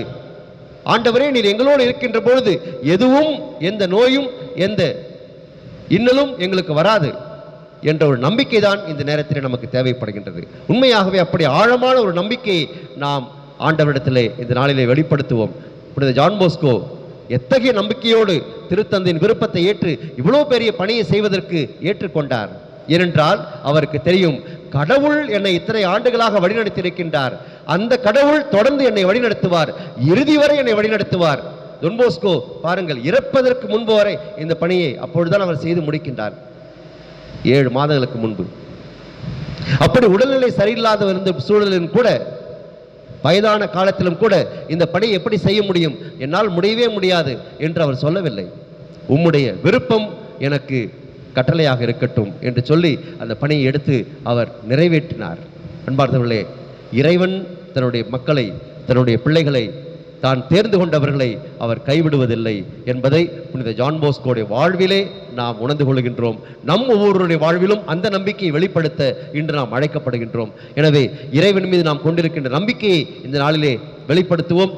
ஆண்டவரே நீர் எங்களோடு இருக்கின்ற பொழுது எதுவும், எந்த நோயும் எந்த இன்னலும் எங்களுக்கு வராது என்ற ஒரு நம்பிக்கை தான் இந்த நேரத்தில் நமக்கு தேவைப்படுகின்றது. உண்மையாகவே அப்படி ஆழமான ஒரு நம்பிக்கையை நாம் ஆண்டவரிடத்திலே இந்த நாளிலே வெளிப்படுத்துவோம். புனித டான் போஸ்கோ எத்தகைய நம்பிக்கையோடு திருத்தந்தையின் விருப்பத்தை ஏற்று இவ்வளவு பெரிய பணியை செய்வதற்கு ஏற்றுக்கொண்டார். ஏனென்றால் அவருக்கு தெரியும், கடவுள் என்னை இத்தனை ஆண்டுகளாக வழிநடத்தியிருக்கின்றார், அந்த கடவுள் தொடர்ந்து என்னை வழிநடத்துவார், இறுதி வரை என்னை வழிநடத்துவார். டான் போஸ்கோ பாருங்கள், இறப்பதற்கு முன்பு வரை இந்த பணியை அப்பொழுதுதான் அவர் செய்து முடிக்கின்றார், 7 மாதங்களுக்கு முன்பு. அப்படி உடல்நிலை சரியில்லாத இருந்த சூழலிலும் கூட வயதான காலத்திலும் கூட இந்த பணியை எப்படி செய்ய முடியும், என்னால் முடியவே முடியாது என்று அவர் சொல்லவில்லை. உம்முடைய விருப்பம் எனக்கு கட்டளையாக இருக்கட்டும் என்று சொல்லி அந்த பணியை எடுத்து அவர் நிறைவேற்றினார். அன்பார்ந்தவர்களே, இறைவன் தன்னுடைய மக்களை, தன்னுடைய பிள்ளைகளை, தான் தேர்ந்து கொண்டவர்களை அவர் கைவிடுவதில்லை என்பதை புனித ஜான் போஸ்கோடைய வாழ்விலே நாம் உணர்ந்து கொள்கின்றோம். நம் ஒவ்வொருவருடைய வாழ்விலும் அந்த நம்பிக்கையை வெளிப்படுத்த இன்று நாம் அழைக்கப்படுகின்றோம். எனவே இறைவன் மீது நாம் கொண்டிருக்கின்ற நம்பிக்கையை இந்த நாளிலே வெளிப்படுத்துவோம்.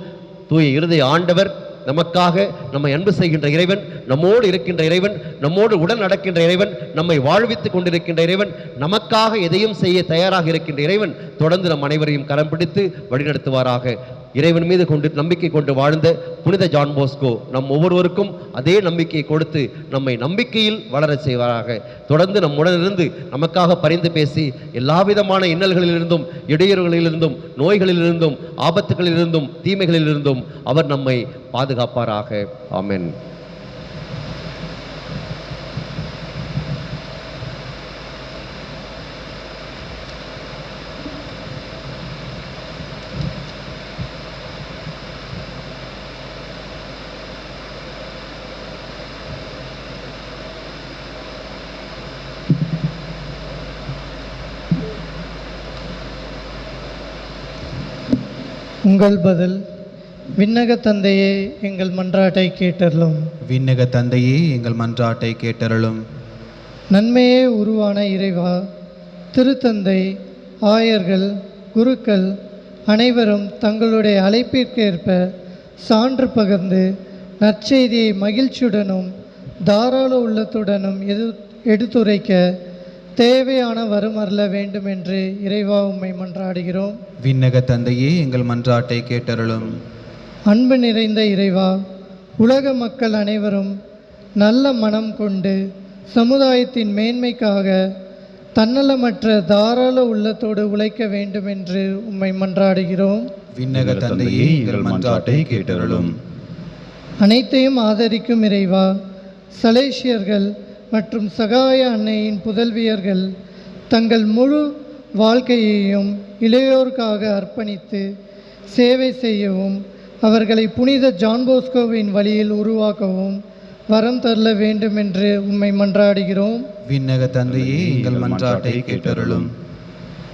தூய இருதய ஆண்டவர் நமக்காக நம்மை அன்பு செய்கின்ற இறைவன், நம்மோடு இருக்கின்ற இறைவன், நம்மோடு உடன் நடக்கின்ற இறைவன், நம்மை வாழ்வித்துக் கொண்டிருக்கின்ற இறைவன், நமக்காக எதையும் செய்ய தயாராக இருக்கின்ற இறைவன் தொடர்ந்து நம் அனைவரையும் கரம் பிடித்து வழிநடத்துவாராக. இறைவன் மீது நம்பிக்கை கொண்டு வாழ்ந்த புனித ஜான் போஸ்கோ நம் ஒவ்வொருவருக்கும் அதே நம்பிக்கையை கொடுத்து நம்மை நம்பிக்கையில் வளர செய்வாராக. தொடர்ந்து நம்முடன் இருந்து நமக்காக பரிந்து பேசி எல்லா விதமான இன்னல்களிலிருந்தும், இடையூறுகளிலிருந்தும், நோய்களிலிருந்தும், ஆபத்துகளிலிருந்தும், தீமைகளிலிருந்தும் அவர் நம்மை பாதுகாப்பாராக. ஆமென். உங்கள் பதில். விண்ணக தந்தையே, எங்கள் மன்றாட்டை கேட்டருளும். விண்ணக தந்தையே, எங்கள் மன்றாட்டை கேட்டருளும். நன்மையே உருவான இறைவா, திருத்தந்தை, ஆயர்கள், குருக்கள் அனைவரும் தங்களுடைய அழைப்பிற்கேற்ப சான்று பகிர்ந்து நற்செய்தியை மகிழ்ச்சியுடனும் தாராள உள்ளத்துடனும் எடுத்துரைக்க தேவையான வரம் அருள வேண்டும் என்று இறைவா உம்மை மன்றாடுகிறோம். விண்ணக தந்தையே, எங்கள் மன்றாட்டை கேட்டருளும். அன்பு நிறைந்த இறைவா, உலக மக்கள் அனைவரும் நல்ல மனம் கொண்டு சமுதாயத்தின் மேன்மைக்காக தன்னலமற்ற தாராள உள்ளத்தோடு உழைக்க வேண்டும் என்று உம்மை மன்றாடுகிறோம். விண்ணக தந்தையே, எங்கள் மன்றாட்டை கேட்டருளும். அனைத்தையும் ஆதரிக்கும் இறைவா, சலேசியர்கள் மற்றும் சகாய அன்னையின் புதல்வியர்கள் தங்கள் முழு வாழ்க்கையையும் இளையோருக்காக அர்ப்பணித்து சேவை செய்யவும் அவர்களை புனித ஜான் போஸ்கோவின் வழியில் உருவாக்கவும் வரம் தரல வேண்டும் என்று உம்மை மன்றாடுகிறோம். விண்ணக தந்தையே, எங்கள் மன்றாட்டை கேட்டருளும்.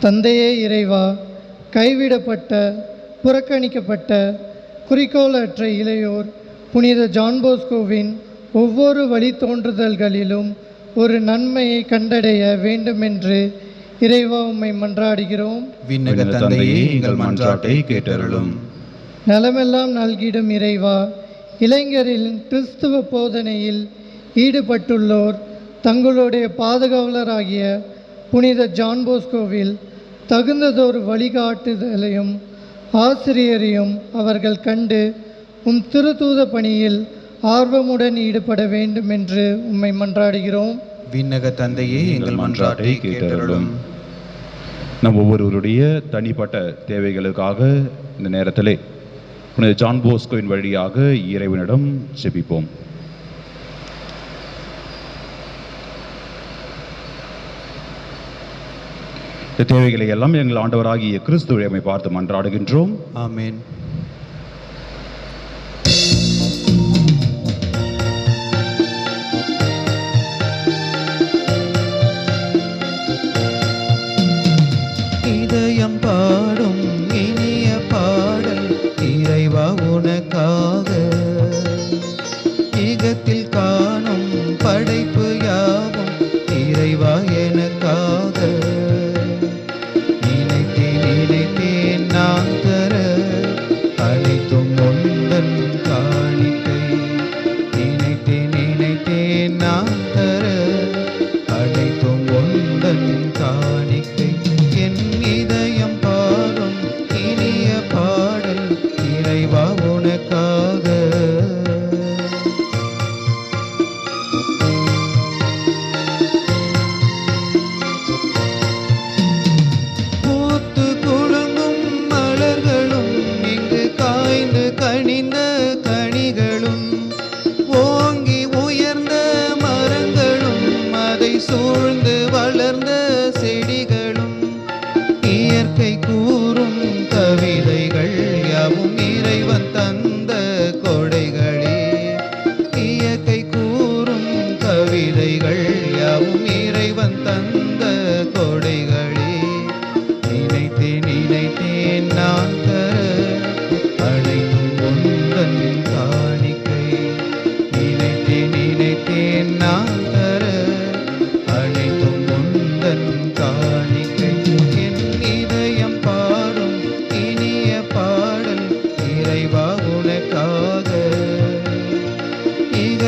தந்தையே இறைவா, கைவிடப்பட்ட, புறக்கணிக்கப்பட்ட, குறிக்கோளற்ற இளையோர் புனித ஜான் போஸ்கோவின் ஒவ்வொரு வழித்தோன்றுதல்களிலும் ஒரு நன்மையை கண்டடைய வேண்டுமென்று இறைவா உம்மை மன்றாடுகிறோம். விண்ணக தந்தையே, எங்கள் மன்றாட்டை கேட்டருளும். நலமெல்லாம் நல்கிடும் இறைவா, இளைஞரின் கிறிஸ்துவ போதனையில் ஈடுபட்டுள்ளோர் தங்களுடைய பாதுகாவலராகிய புனித ஜான் போஸ்கோவில் தகுந்ததொரு வழிகாட்டுதலையும் ஆசிரியரையும் அவர்கள் கண்டு உம் திருத்தூத பணியில் ஆர்வமுடன் ஈடுபட வேண்டும் என்று உம்மை மன்றாடுகிறோம். விண்ணக தந்தையே, எங்கள் மன்றாட்டை கேட்டருளும். நம் ஒவ்வொருவருடைய தனிப்பட்ட தேவைகளுக்காக இந்த நேரத்திலே புனித ஜான் போஸ்கோவின் வழியாக இறைவனிடம் ஜெபிப்போம். இந்த தேவைகளை எல்லாம் எங்கள் ஆண்டவராகிய கிறிஸ்துவை பார்த்து மன்றாடுகின்றோம். ஆமென். இதயம் பாடும் இனிய பாடல் இறைவா உனக்காக, ஈகத்தில் காணும் படைப்பு யாவும் இறைவா எனக்காக. நினைத்தேன் நினைத்தேன் நான் தர அனைத்தும் உந்தன் காணிக்கை. நினைத்தேன் நினைத்தேன் நான் தர அனைத்தும் உந்தன் காணிக்கை. என் இதயம் பாடும் இனிய பாடல் இறைவா உனக்காக.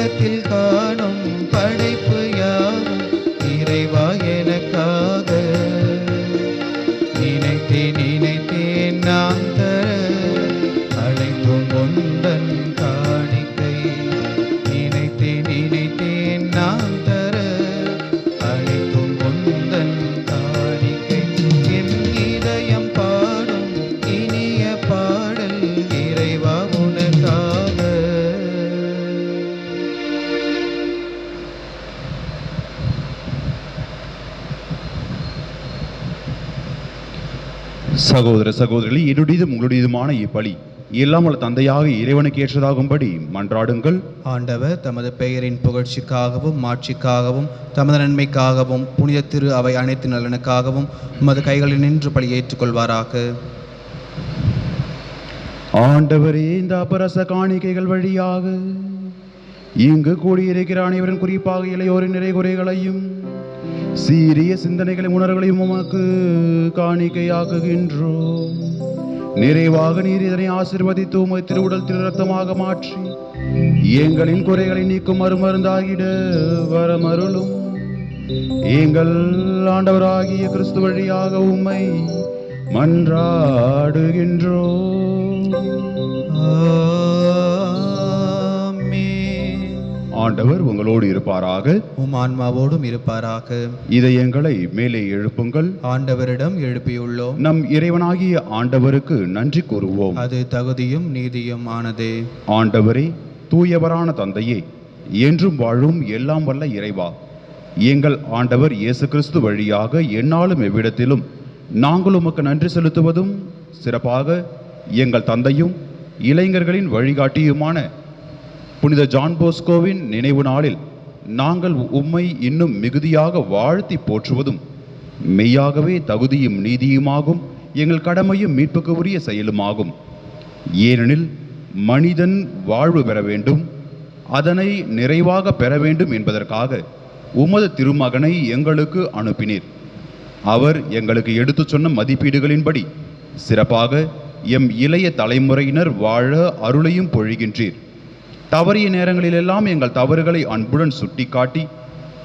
உலகத்தில் காணும் படைப்பு யாவும் இறைவா எனக்காக நினைத்தேன் நான் தர அழைக்கும் உந்தன் காணிக்கை நினைத்தேன் நான் தர அழைக்கும் உந்தன் காணிக்கை என் இதயம் பாடும் இனிய பாடல் இறைவா உனக்காக. சகோதர சகோதரிகளே, என்னுடையதும் உங்களுடையதுமான இப்பலி எல்லாம் வல்ல தந்தையாக இறைவனுக்கு ஏற்றதாகும்படி மன்றாடுங்கள். ஆண்டவர் தமது பெயரின் புகழ்ச்சிக்காகவும் மாட்சிக்காகவும் தமது நன்மைக்காகவும் புனித திரு அவை அனைத்து நலனுக்காகவும் உமது கைகளில் நின்று பலி ஏற்றுக்கொள்வாராக. ஆண்டவரே, இந்த அபரச காணிக்கைகள் வழியாக இங்கு கூடியிருக்கிற அனைவரின், குறிப்பாக இளையோரின் நிறைகுறைகளையும் சீரிய சிந்தனைகளை உணர்வுகளையும் உமக்கு காணிக்கையாக்குகின்றோம். நிறைவாக நீர் இதனை ஆசீர்வதித்து உமது திருவுடல் திரு ரத்தமாக மாற்றி எங்களின் குறைகளை நீக்கும் மறுமருந்தாகிட வரமருளும். எங்கள் ஆண்டவராகிய கிறிஸ்து வழியாக உம்மை மன்றாடுகின்றோம். ஆண்டவர் உங்களோடு இருப்பாராக, உம் ஆன்மாவோடும் இருப்பாராக. இதயங்களை மேலே எழுப்புங்கள். ஆண்டவரிடம் எழுப்பியுள்ளோம். நம் இறைவனாகிய ஆண்டவருக்கு நன்றி கூறுவோம். அது தகுதியும் நீதியும் ஆனதே. ஆண்டவரே, தூயவரான தந்தையே, என்றும் வாழும் எல்லாம் வல்ல இறைவா, எங்கள் ஆண்டவர் இயேசு கிறிஸ்து வழியாக எந்நாளும் எவ்விடத்திலும் நாங்கள் உமக்கு நன்றி செலுத்துவதும், சிறப்பாக எங்கள் தந்தையும் இளைஞர்களின் வழிகாட்டியுமான புனித ஜான் போஸ்கோவின் நினைவு நாளில் நாங்கள் உம்மை இன்னும் மிகுதியாக வாழ்த்தி போற்றுவதும் மெய்யாகவே தகுதியும் நீதியுமாகும், எங்கள் கடமையும் மீட்புக்கு உரிய செயலுமாகும். ஏனெனில் மனிதன் வாழ்வு பெற வேண்டும், அதனை நிறைவாக பெற வேண்டும் என்பதற்காக உமது திருமகனை எங்களுக்கு அனுப்பினீர். அவர் எங்களுக்கு எடுத்துச் சொன்ன மதிப்பீடுகளின்படி சிறப்பாக எம் இளைய தலைமுறையினர் வாழ அருளையும் பொழிகின்றீர். தவறிய நேரங்களிலெல்லாம் எங்கள் தவறுகளை அன்புடன் சுட்டிக்காட்டி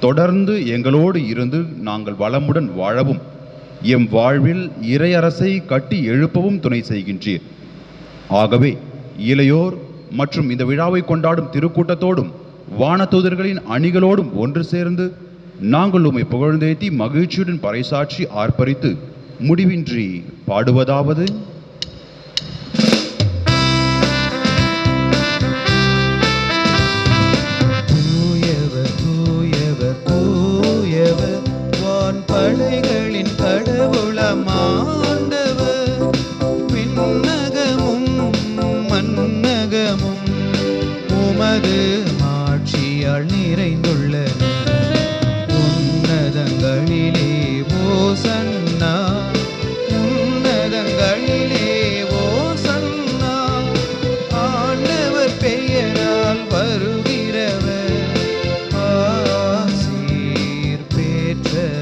தொடர்ந்து எங்களோடு இருந்து நாங்கள் வளமுடன் வாழவும் எம் வாழ்வில் இறையரசை கட்டி எழுப்பவும் துணை செய்கின்றீர். ஆகவே இளையோர் மற்றும் இந்த விழாவை கொண்டாடும் திருக்கூட்டத்தோடும் வானதூதர்களின் அணிகளோடும் ஒன்று சேர்ந்து நாங்கள் உம்மை புகழ்ந்தேத்தி மகிழ்ச்சியுடன் பறைசாற்றி ஆர்ப்பரித்து முடிவின்றி பாடுவதாவது: படைகளின் கடவுளமாண்டவர், விண்ணகமும் மன்னகமும் உமது மாட்சியால் நிறைந்துள்ளன. உன்னதங்களிலே ஓசன்னா, உன்னதங்களிலே ஓசன்னா. ஆண்டவர் பெயரால் வருகிறவர் ஆசீர் பெற்றவர்.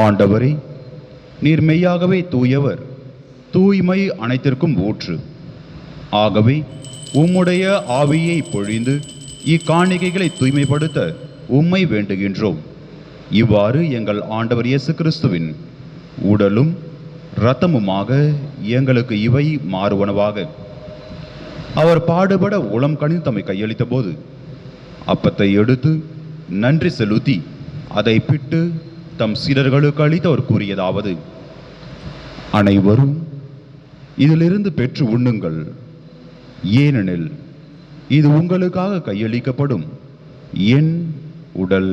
ஆண்டவரே, நீர் மெய்யாகவே தூயவர், தூய்மை அனைத்திற்கும் ஊற்று. ஆகவே உம்முடைய ஆவியை பொழிந்து இக்காணிக்கைகளை தூய்மைப்படுத்த உம்மை வேண்டுகின்றோம். இவ்வாறு எங்கள் ஆண்டவர் இயேசு கிறிஸ்துவின் உடலும் இரத்தமுமாக எங்களுக்கு இவை மாறுவனவாக. அவர் பாடுபட உளம் கனிந்து தம்மை கையளித்த போது அப்பத்தை எடுத்து நன்றி செலுத்தி அதை பிட்டு தம் சீடர்களுக்கு அளித்து அவர் கூறியதாவது: அனைவரும் இதிலிருந்து பெற்று உண்ணுங்கள், ஏனெனில் இது உங்களுக்காக கையளிக்கப்படும் என் உடல்.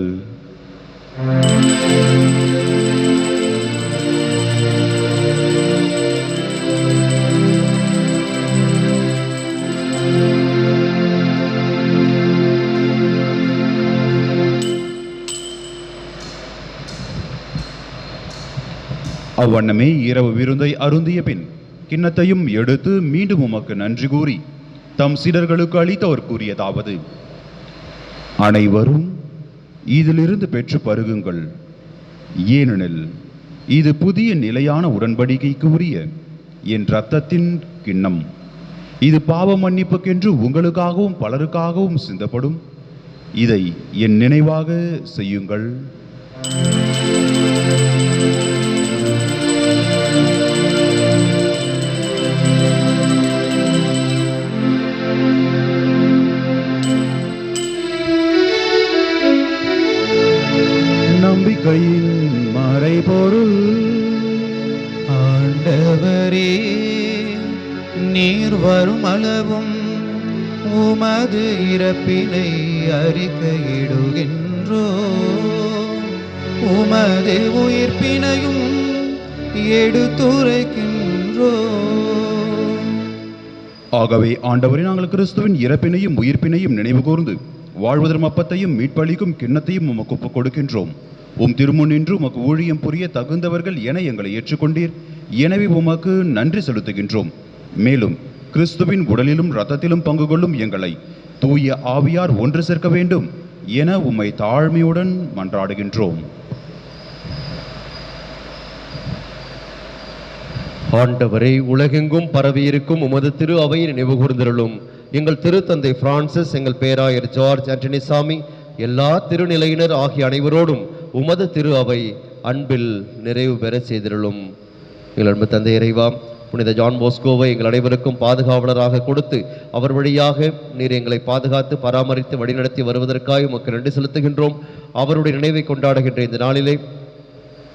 அவ்வண்ணமே இரவு விருந்தை அருந்திய பின் கிண்ணத்தையும் எடுத்து மீண்டும் உமக்கு நன்றி கூறி தம் சீடர்களுக்கு அளித்து அவர் கூறியதாவது: அனைவரும் இதிலிருந்து பெற்று பருகுங்கள், ஏனெனில் இது புதிய நிலையான உடன்படிக்கைக்கு உரிய என் இரத்தத்தின் கிண்ணம். இது பாவ மன்னிப்புக்கென்று உங்களுக்காகவும் பலருக்காகவும் சிந்தப்படும். இதை என் நினைவாக செய்யுங்கள். நம்பிக்கையின் மறைபொருள். ஆண்டவரே, நீர் வரும் அளவும் உமது இறப்பினை அறிக்கையிடுகின்றோ, உமது உயிர்ப்பினையும் எடுத்துரைக்கின்றோ. ஆகவே ஆண்டவரே, நாங்கள் கிறிஸ்துவின் இறப்பினையும் உயிர்ப்பினையும் நினைவு கூர்ந்து வாழ்வதற்கும் அப்பத்தையும் மீட்பளிக்கும் கிண்ணத்தையும் உமக்கு ஒப்புக் கொடுக்கின்றோம். உம் திருமுன் நின்று உமக்கு ஊழியம் புரிய தகுந்தவர்கள் என எங்களை ஏற்றுக்கொண்டீர். எனவே உமக்கு நன்றி செலுத்துகின்றோம். மேலும் கிறிஸ்துவின் உடலிலும் இரத்தத்திலும் பங்கு கொள்ளும் எங்களை தூய ஆவியார் ஒன்று சேர்க்க வேண்டும் என உம்மை தாழ்மையுடன் மன்றாடுகின்றோம். ஆண்டவரை, உலகெங்கும் பரவியிருக்கும் உமது திரு அவையை நினைவு கூர்ந்திருளும். எங்கள் திருத்தந்தை பிரான்சிஸ், எங்கள் பேராயர் ஜார்ஜ் ஆண்டனிசாமி, எல்லா திருநிலையினர் ஆகிய அனைவரோடும் உமது திரு அவை அன்பில் நிறைவு பெற செய்திருளும். எங்கள் அன்பு தந்தை இறைவா, புனித ஜான் போஸ்கோவை எங்கள் அனைவருக்கும் பாதுகாவலராக கொடுத்து அவர் வழியாக நீர் எங்களை பாதுகாத்து பராமரித்து வழிநடத்தி வருவதற்காக உமக்கு நன்றி செலுத்துகின்றோம். அவருடைய நினைவை கொண்டாடுகின்ற இந்த நாளிலே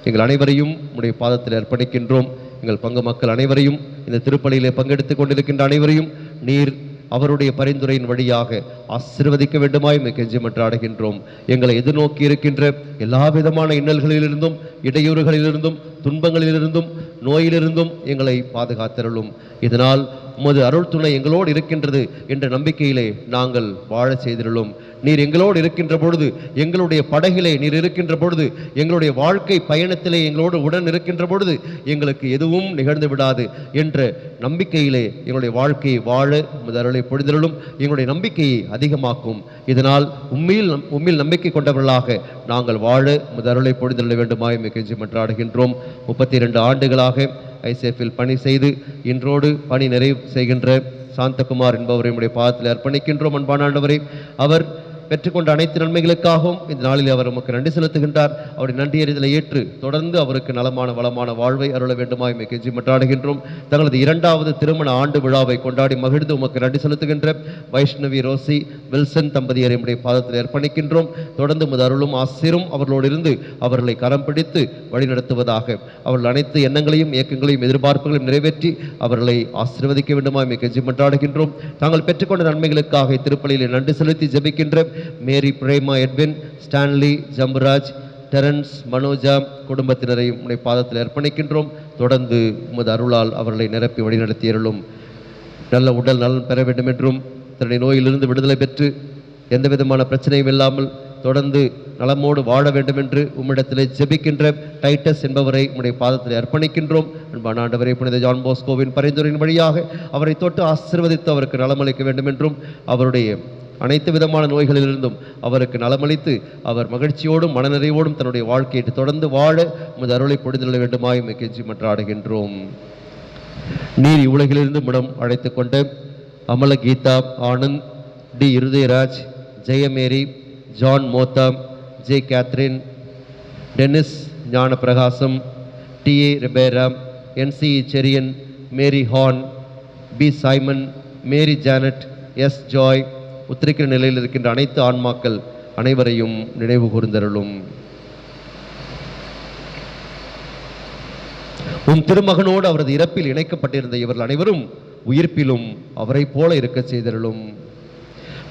எங்கள் அனைவரையும் உடைய பாதத்தில் அர்ப்பணிக்கின்றோம். எங்கள் பங்கு மக்கள் அனைவரையும், இந்த திருப்பலியிலே பங்கெடுத்துக் கொண்டிருக்கின்ற அனைவரையும் நீர் அவருடைய பரிந்துரையின் வழியாக ஆசீர்வதிக்க வேண்டுமாய் கெஞ்சி மன்றாடுகின்றோம். எங்களை எதிர்நோக்கி இருக்கின்ற எல்லா விதமான இன்னல்களிலிருந்தும், இடையூறுகளிலிருந்தும், துன்பங்களிலிருந்தும், நோயிலிருந்தும் எங்களை பாதுகாத்தருளும். இதனால் உமது அருள் துணை எங்களோடு இருக்கின்றது என்ற நம்பிக்கையிலே நாங்கள் வாழ செய்திருளும். நீர் எங்களோடு இருக்கின்ற பொழுது, எங்களுடைய படகிலே நீர் இருக்கின்ற பொழுது, எங்களுடைய வாழ்க்கை பயணத்திலே எங்களோடு உடன் இருக்கின்ற பொழுது எங்களுக்கு எதுவும் நிகழ்ந்து விடாது என்ற நம்பிக்கையிலே எங்களுடைய வாழ்க்கையை வாழ உமது அருளை பொழிந்தருளும். எங்களுடைய நம்பிக்கையை அதிகமாக்கும். இதனால் உம்மில் நம்பிக்கை கொண்டவர்களாக நாங்கள் வாழ உமது அருளை பொழிந்தருள வேண்டுமாய் கெஞ்சி மன்றாடுகின்றோம். 32 ஆண்டுகளாக ஐசேஃபில் பணி செய்து இன்றோடு பணி நிறைவு செய்கின்ற சாந்தகுமார் என்பவரை நம்முடைய பாதத்தில் அர்ப்பணிக்கின்றோம். அன்பான ஆண்டவரே, அவர் பெற்றுக்கொண்ட அனைத்து நன்மைகளுக்காகவும் இந்த நாளில் அவர் நமக்கு நன்றி செலுத்துகின்றார். அவருடைய நன்றியறிதலை ஏற்று தொடர்ந்து அவருக்கு நலமான வளமான வாழ்வை அருள வேண்டுமாய் கெஞ்சி மன்றாடுகின்றோம். தங்களது 2வது திருமண ஆண்டு விழாவை கொண்டாடி மகிழ்ந்து உமக்கு நன்றி செலுத்துகின்ற வைஷ்ணவி ரோசி வில்சன் தம்பதியரை நம்முடைய பாதத்தில் அர்ப்பணிக்கின்றோம். தொடர்ந்து உமது அருளும் ஆசிரும் அவர்களோடு இருந்து அவர்களை கரம் பிடித்து வழிநடத்துவதாக, அவர்கள் அனைத்து எண்ணங்களையும் இயக்கங்களையும் எதிர்பார்ப்புகளையும் நிறைவேற்றி அவர்களை ஆசீர்வதிக்க வேண்டுமாய் கெஞ்சி மன்றாடுகின்றோம். தாங்கள் பெற்றுக்கொண்ட நன்மைகளுக்காக திருப்பலியில் நன்றி செலுத்தி ஜெபிக்கின்ற Mary, Prema, Edwin, Stanley, Jamburaj, Terence, Manoja குடும்பத்தினரை உம்முடைய பாதத்தில் அர்ப்பணிக்கின்றோம். தொடர்ந்து உமது அருளால் அவர்களை நிரப்பி வழிநடத்தியருளும். நல்ல உடல் நலன் பெற வேண்டும் என்றும், தன்னுடைய நோயிலிருந்து விடுதலை பெற்று எந்த விதமான பிரச்சனையும் இல்லாமல் தொடர்ந்து நலமோடு வாழ வேண்டும் என்று உம்மிடத்திலே ஜெபிக்கின்ற டைட்டஸ் என்பவரை உம்முடைய பாதத்தில் அர்ப்பணிக்கின்றோம். அன்பான ஆண்டவரே, புனித ஜான் போஸ்கோவின் பரிந்துரையின் வழியாக அவரை தொட்டு ஆசீர்வதித்து அவருக்கு நலமளிக்க வேண்டும் என்றும், அவருடைய அனைத்து விதமான நோய்களிலிருந்தும் அவருக்கு நலமளித்து அவர் மகிழ்ச்சியோடும் மனநிறைவோடும் தன்னுடைய வாழ்க்கையை தொடர்ந்து வாழ உமது அருளை பொழிந்தருள வேண்டுமாய் கெஞ்சி மன்றாடுகின்றோம். நீர் இவ்வுலகிலிருந்து முடம் அழைத்து கொண்ட Amala Geetha, Anand, T Irudayaraj, Jayamary, John Motha, J Catherine, Dennis Gnana Prakasam, T A. Rebera, N C. Cherian, Mary Horn, P. Simon, Mary Janet, S. Joy, உத்திரிக்கிற நிலையில் இருக்கின்ற அனைத்து ஆன்மாக்கள் அனைவரையும் நினைவு கூர்ந்தருளும். உம் திருமகனோடு அவரது இறப்பில் இணைக்கப்பட்டிருந்த இவர்கள் அனைவரும் உயிர்ப்பிலும் அவரை போல இருக்க செய்தருளும்.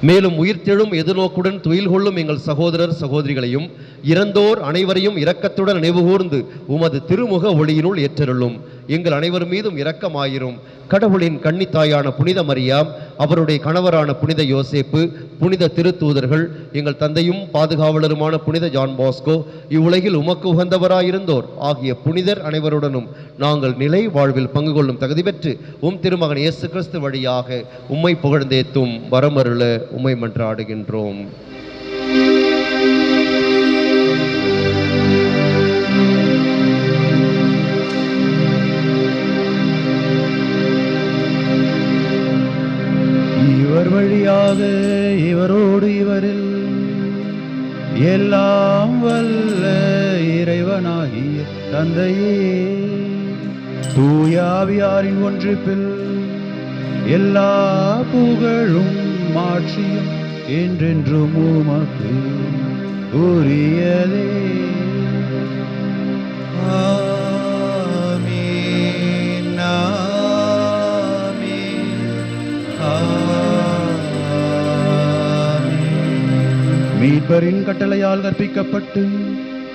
மேலும் உயிர்த்தெழும் எதிர்நோக்குடன் துயில் கொள்ளும் எங்கள் சகோதரர் சகோதரிகளையும் இறந்தோர் அனைவரையும் இரக்கத்துடன் நினைவுகூர்ந்து உமது திருமுக ஒளியினுள் ஏற்றருளும். எங்கள் அனைவர் மீதும் இரக்கமாயிரும். கடவுளின் கன்னித்தாயான புனித மரியாம், அவருடைய கணவரான புனித யோசேப்பு, புனித திருத்தூதர்கள், எங்கள் தந்தையும் பாதுகாவலருமான புனித ஜான் பாஸ்கோ, இவ்வுலகில் உமக்கு உகந்தவராயிருந்தோர் ஆகிய புனிதர் அனைவருடனும் நாங்கள் நிலை வாழ்வில் பங்கு கொள்ளும் தகுதி பெற்று உம் திருமகன் இயேசு கிறிஸ்து வழியாக உம்மை புகழ்ந்தேத்தும் வரமருள உம்மை மன்றாடுகின்றோம். இவர் வழியாக இவரோடு இவரில் எல்லாம் வல்ல இறைவனாகிய தந்தையே, தூயாவியாரின் ஒன்றிப்பில் எல்லா புகழும் மாட்சியும் என்றென்றும் உமக்கு உரியதே. ஆமென், ஆமென். மீட்பரின் கட்டளையால் கற்பிக்கப்பட்டு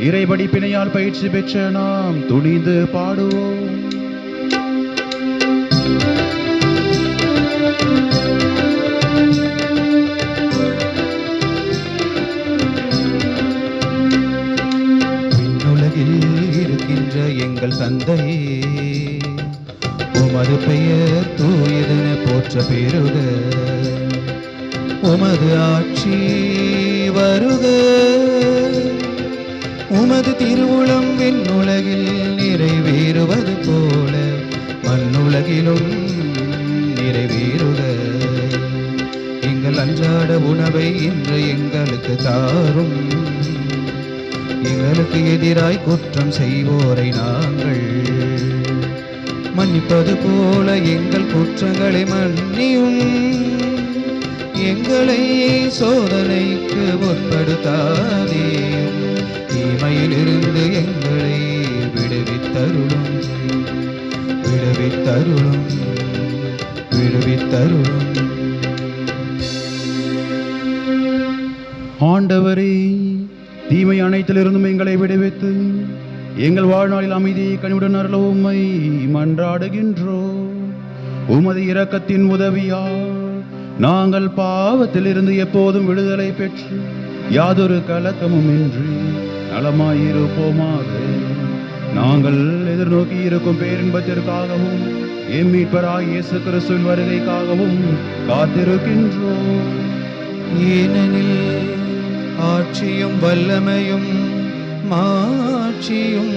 இறைபடிப்பினையால் பயிற்சி பெற்ற நாம் துணிந்து பாடுவோம். விண்ணுலகில் இருக்கின்ற எங்கள் தந்தையே, உமது பெயர் தூயதென போற்ற பெறுக. உமது ஆட்சி வருக. உமது திருவுளம் விண்ணுலகில் நிறைவேறுவது போல மண்ணுலகிலும் நிறைவேறுக. எங்கள் அன்றாட உணவை இன்று எங்களுக்கு தாரும். எங்களுக்கு எதிராய் குற்றம் செய்வோரை நாங்கள் மன்னிப்பது போல எங்கள் குற்றங்களை மன்னியும். எங்களை சோதனைக்கு உட்படுத்தாதேயும், தீமையிலிருந்து எங்களை விடுவித்தருளும், விடுவித்தருளும், விடுவித்தருளும். ஆண்டவரே, தீமை அனைத்திலிருந்தும் எங்களை விடுவித்து எங்கள் வாழ்நாளில் அமைதியை கனிவுடன் அருள உம்மை மன்றாடுகின்றோம். உமது இரக்கத்தின் உதவியால் நாங்கள் பாவத்திலிருந்து எப்போதும் விடுதலை பெற்று யாதொரு கலக்கமும் இன்றி நலமாயிருப்போமாக. நாங்கள் எதிர்நோக்கி இருக்கும் பேரின்பத்திற்காகவும் எம் மீட்பராகிய இயேசு கிறிஸ்துவின் வருகைக்காகவும் காத்திருக்கின்றோம். ஏனெனில் ஆட்சியும் வல்லமையும் மாட்சியும்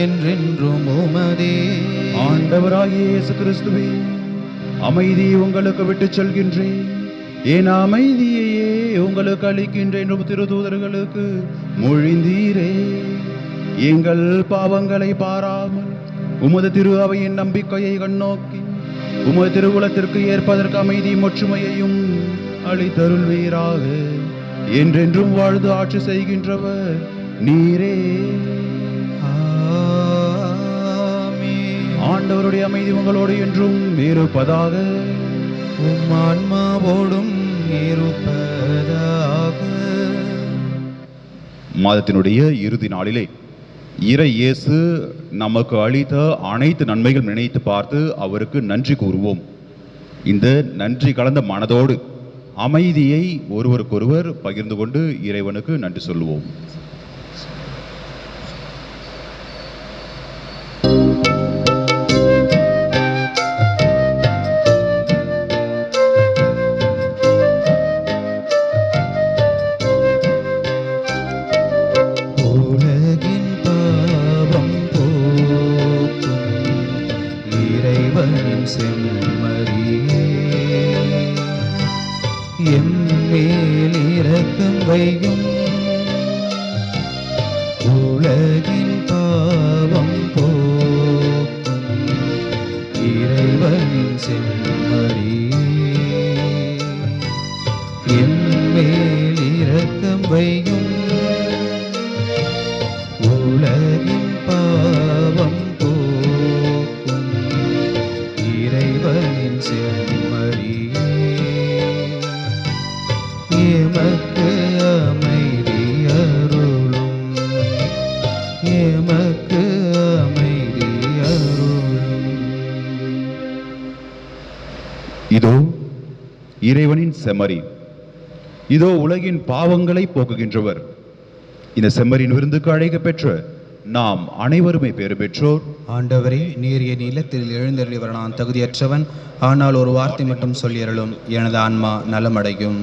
என்றென்றும் உமதே. ஆண்டவராகிய இயேசு கிறிஸ்துவே, அமைதியை உங்களுக்கு விட்டுச் செல்கின்றேன், என் அமைதியையே உங்களுக்கு அளிக்கின்றேன் என்று திருதூதர்களுக்கு மொழிந்தீரே. எங்கள் பாவங்களை பாராமல் உமது திரு அவையின் நம்பிக்கையை கண்ணோக்கி உமது திருவுலத்திற்கு ஏற்பதற்கு அமைதியும் ஒற்றுமையையும் அளித்தருள்வீராக. என்றென்றும் வாழ்ந்து ஆட்சி செய்கின்றவர் நீரே. ஆண்டவருடைய அமைதி உங்களோடு என்றும் இருப்பதாக. உம் ஆன்மாவோடும் இருப்பதாக. மாதத்தினுடைய இறுதி நாளிலே இறை இயேசு நமக்கு அளித்த அனைத்து நன்மைகள் நினைத்து பார்த்து அவருக்கு நன்றி கூறுவோம். இந்த நன்றி கலந்த மனதோடு அமைதியை ஒருவருக்கொருவர் பகிர்ந்து கொண்டு இறைவனுக்கு நன்றி சொல்லுவோம். உலகின் பாவம் போக்கும் இறைவனின் செம்மறியே, எம்மேல் இரக்கம் வையும். உலகின் பாவம் போக்கும் இறைவனின் செம்மறியே, எம்மேல் இரக்கம் வையும். உலகின் பாவம் போக்கும் இறைவனின் செம்மறியே, எமக்கு அமைதி அருளும், எமக்கு அமைதி அருளும். இதோ இறைவனின் செம்மறி, இதோ உலகின் பாவங்களை போக்குகின்றவர். இந்த செம்மறியின் விருந்துக்கு அழைக்க பெற்ற நாம் அனைவருமே பேறு பெற்றோர். ஆண்டவரே, நீர் என் இல்லத்தில் எழுந்தருளி வர நான் தகுதியற்றவன். ஆனால் ஒரு வார்த்தை மட்டும் சொல்லியருளும், எனது ஆன்மா நலமடையும்.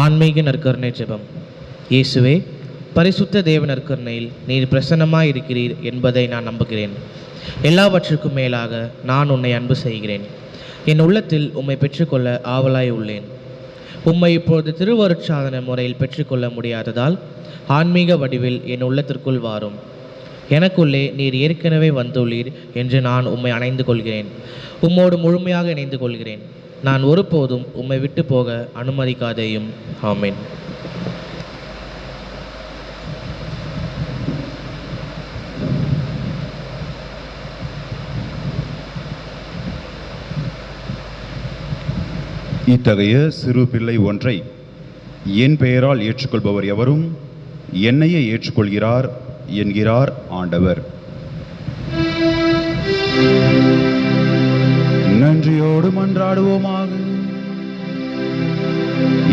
ஆன்மீக நற்கருணை ஜெபம். இயேசுவே, பரிசுத்த தேவ நற்கருணையில் நீர் பிரசன்னமாய் இருக்கிறீர் என்பதை நான் நம்புகிறேன். எல்லாவற்றுக்கும் மேலாக நான் உன்னை அன்பு செய்கிறேன். என் உள்ளத்தில் உம்மை பெற்றுக்கொள்ள ஆவலாய் உள்ளேன். உம்மை இப்பொழுது திருவருட்சாதன முறையில் பெற்றுக்கொள்ள முடியாததால் ஆன்மீக வடிவில் என் உள்ளத்திற்குள் வாரும். எனக்குள்ளே நீர் ஏற்கனவே வந்துள்ளீர் என்று நான் உம்மை அணைந்து கொள்கிறேன். உம்மோடு முழுமையாக இணைந்து கொள்கிறேன். நான் ஒருபோதும் உம்மை விட்டு போக அனுமதிக்காதேயும். ஆமென். இத்தகைய சிறு பிள்ளை ஒன்றை என் பெயரால் ஏற்றுக்கொள்பவர் எவரும் என்னையே ஏற்றுக்கொள்கிறார் என்கிறார் ஆண்டவர். நன்றியோடு மன்றாடுவோமாக.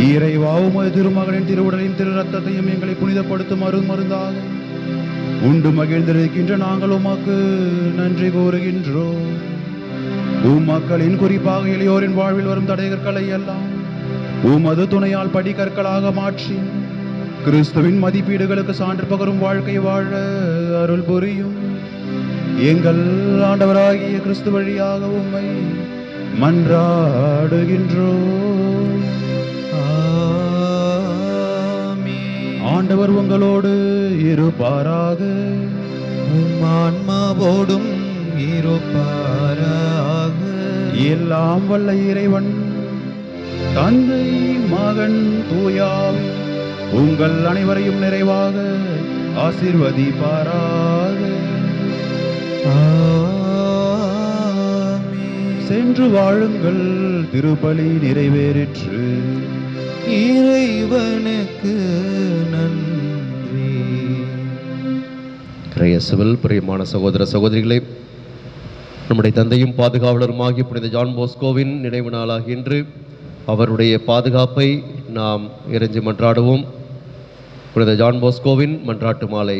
இறைவா, உமது திருமகனின் திருவுடலின் திரு ரத்தத்தையும் எங்களை புனிதப்படுத்தும் மருந்தாக உண்டு மகிழ்ந்திருக்கின்ற நாங்கள் உமக்கு நன்றி கூறுகின்றோம். மக்களின் குறிப்பாக இளையோரின் வாழ்வில் வரும் தடைகற்களை எல்லாம் உமது துணையால் படிக்கற்களாக மாற்றி கிறிஸ்துவின் மதிப்பீடுகளுக்கு சான்று பகரும் வாழ்க்கை வாழ அருள் புரியும். எங்கள் ஆண்டவராகிய கிறிஸ்து வழியாக உம்மை மன்றாடுகின்றோம். ஆண்டவர் உங்களோடு இருப்பாராக. ஆன்மாவோடும் இருப்பாராக. எல்லாம் வல்ல இறைவன் தந்தை, மகன், தூயாவி உங்கள் அனைவரையும் நிறைவாக ஆசீர்வதிப்பாராக. சென்று வாழுங்கள், திருப்பலி நிறைவேறிற்று. இறைவனுக்கு நன்றி. கிரையசுவில் பிரியமான சகோதர சகோதரிகளே, நம்முடைய தந்தையும் பாதுகாவலருமாகிய புனித ஜான் போஸ்கோவின் நினைவு நாளாக இன்று அவருடைய பாதுகாப்பை நாம் இறைஞ்சி மன்றாடுவோம். புனித ஜான் போஸ்கோவின் மன்றாட்டு மாலை.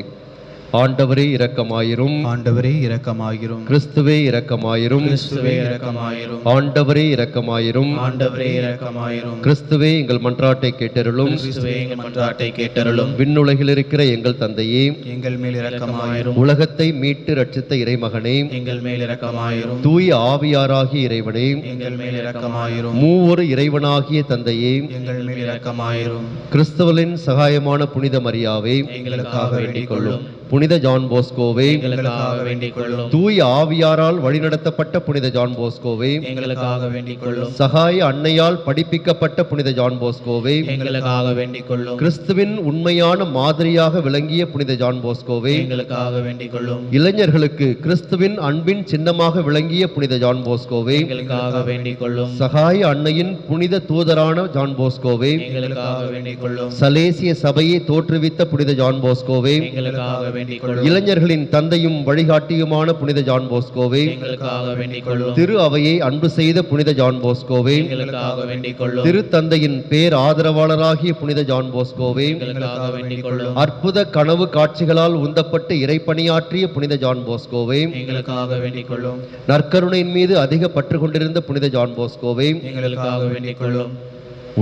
ஆண்டவரே இரக்கமாயிரும். ஆண்டவரே இரக்கமாயிரும். கிறிஸ்துவே இரக்கமாயிரும். கிறிஸ்துவே இரக்கமாயிரும். ஆண்டவரே இரக்கமாயிரும். ஆண்டவரே இரக்கமாயிரும். கிறிஸ்துவே எங்கள் மன்றாட்டை கேட்டருளும். கிறிஸ்துவே எங்கள் மன்றாட்டை கேட்டருளும். விண்ணுலகில் இருக்கிற எங்கள் தந்தையே, எங்கள் மேல் இரக்கமாயிரும். உலகத்தை மீட்டு ரட்சித்த இறைமகனே, எங்கள் மேல் இரக்கமாயிரும். தூய ஆவியாராகிய இறைவனே, எங்கள் மேல் இரக்கமாயிரும். மூவொரு இறைவனாகிய தந்தையே, எங்கள் மேல் இரக்கமாயிரும். கிறிஸ்தவலின் சகாயமான புனித மரியாவே, எங்களுக்காக வேண்டிக் கொள்ளும். புனித ஜான் போஸ்கோவே, எங்களுக்காக வேண்டிக் கொள்ளும். தூய ஆவியாரால் வழிநடத்தப்பட்ட புனித ஜான் போஸ்கோவே, எங்களுக்காக வேண்டிக் கொள்ளும். சகாய அன்னையால் படிப்பிக்கப்பட்ட புனித ஜான் போஸ்கோவே, எங்களுக்காக வேண்டிக் கொள்ளும். கிறிஸ்துவின் உண்மையான மாதிரியாக விளங்கிய புனித ஜான் போஸ்கோவே, எங்களுக்காக வேண்டிக் கொள்ளும். இளைஞர்களுக்கு கிறிஸ்துவின் அன்பின் சின்னமாக விளங்கிய புனித ஜான் போஸ்கோவே, எங்களுக்காக வேண்டிக் கொள்ளும். சகாய அன்னையின் புனித தூதரான ஜான் போஸ்கோவே, எங்களுக்காக வேண்டிக் கொள்ளும். சலேசிய சபையை தோற்றுவித்த புனித ஜான் போஸ்கோவே, எங்களுக்காக வேண்டிக் கொள்ளும். இளைஞர்களின் தந்தையும் வழிகாட்டியுமான புனித ஜான் போஸ்கோவே, எங்களுக்காக வேண்டிக் கொள்ளும். திரு அவையை அன்பு செய்த புனித ஜான் போஸ்கோவே, எங்களுக்காக வேண்டிக் கொள்ளும். திரு தந்தையின் பேர் ஆதரவாளராகிய புனித ஜான் போஸ்கோவே, எங்களுக்காக வேண்டிக் கொள்ளும். அற்புத கனவு காட்சிகளால் உந்தப்பட்டு இறைப்பணியாற்றிய புனித ஜான் போஸ்கோவே, எங்களுக்காக வேண்டிக் கொள்ளும். நற்கருணையின் மீது அதிக பற்று கொண்டிருந்த புனித ஜான் போஸ்கோவே, எங்களுக்காக வேண்டிக் கொள்ளும்.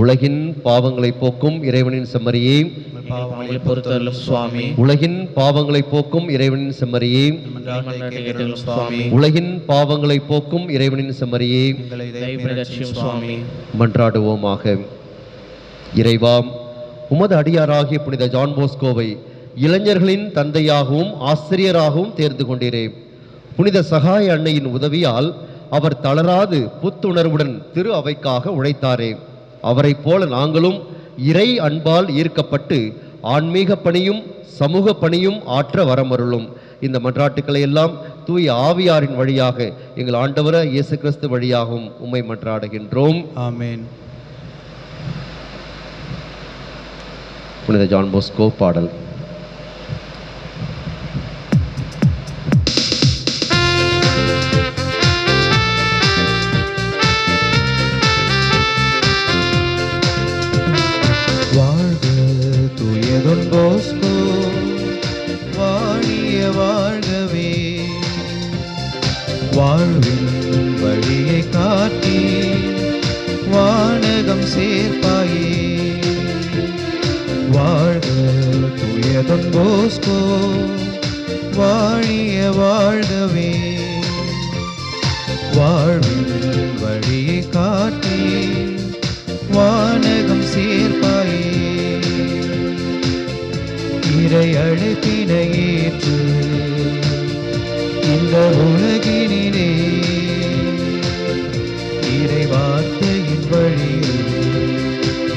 உலகின் பாவங்களை போக்கும் இறைவனின் செம்மறியே, பாவங்களை பொறுத்தருளும் சுவாமி. உலகின் பாவங்களை போக்கும் இறைவனின் செம்மறியே, மன்றாட்டை கேட்டருளும் சுவாமி. உலகின் பாவங்களை போக்கும் இறைவனின் செம்மறியே, எங்களை தயவுடன் ரட்சியும் சுவாமி. மன்றாடுவோமாக. இறைவா, உமது அடியாராகிய புனித ஜான் போஸ்கோவை இளைஞர்களின் தந்தையாகவும் ஆசிரியராகவும் தேர்ந்து கொண்டீரே. புனித சகாய அன்னையின் உதவியால் அவர் தளராது புத்துணர்வுடன் திரு அவைக்காக உழைத்தாரே. அவரைப் போல நாங்களும் இறை அன்பால் ஈர்க்கப்பட்டு ஆன்மீக பணியும் சமூக பணியும் ஆற்ற வரமருளும். இந்த மன்றாட்டுக்களை எல்லாம் தூய ஆவியாரின் வழியாக எங்கள் ஆண்டவர இயேசு கிறிஸ்து வழியாகவும் உம்மை மன்றாடுகின்றோம். ஆமென். புனித ஜான் போஸ்கோ பாடல். வாழ்க தூய Don Bosco, வாழிய வாழ்கவே, வாழ்வின் வழியை காட்டி வானகம் சேர்ப்பாயே. வாழ்க தூய Don Bosco, வாழிய வாழ்கவே, வாழ்வின் வழியை காட்டி வானகம் சேர்ப்பாயே. இறை அழைப்பினை ஏற்று இந்த உலகினிலே இறை வார்த்தையின் வழியில்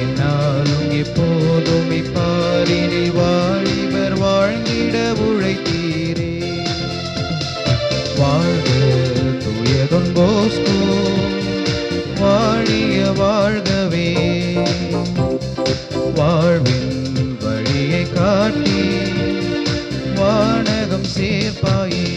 என்னாலும் எப்போதும் இப்பாரினில் வாழிவர் வாழ்ந்திட உழைத்தீரே. வாழ்க தூய Don Bosco, வாழிய வாழ்கவே, வாழ்வின் வழியை காட்டி வானகம் சேர்ப்பாயே.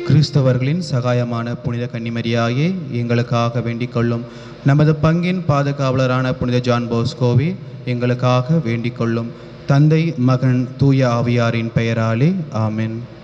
கிறிஸ்தவர்களின் சகாயமான புனித கன்னிமரியாயே, எங்களுக்காக வேண்டிக் கொள்ளும். நமது பங்கின் பாதுகாவலரான புனித ஜான் போஸ்கோவே, எங்களுக்காக வேண்டிக் கொள்ளும். தந்தை, மகன், தூய ஆவியாரின் பெயராலே ஆமென்.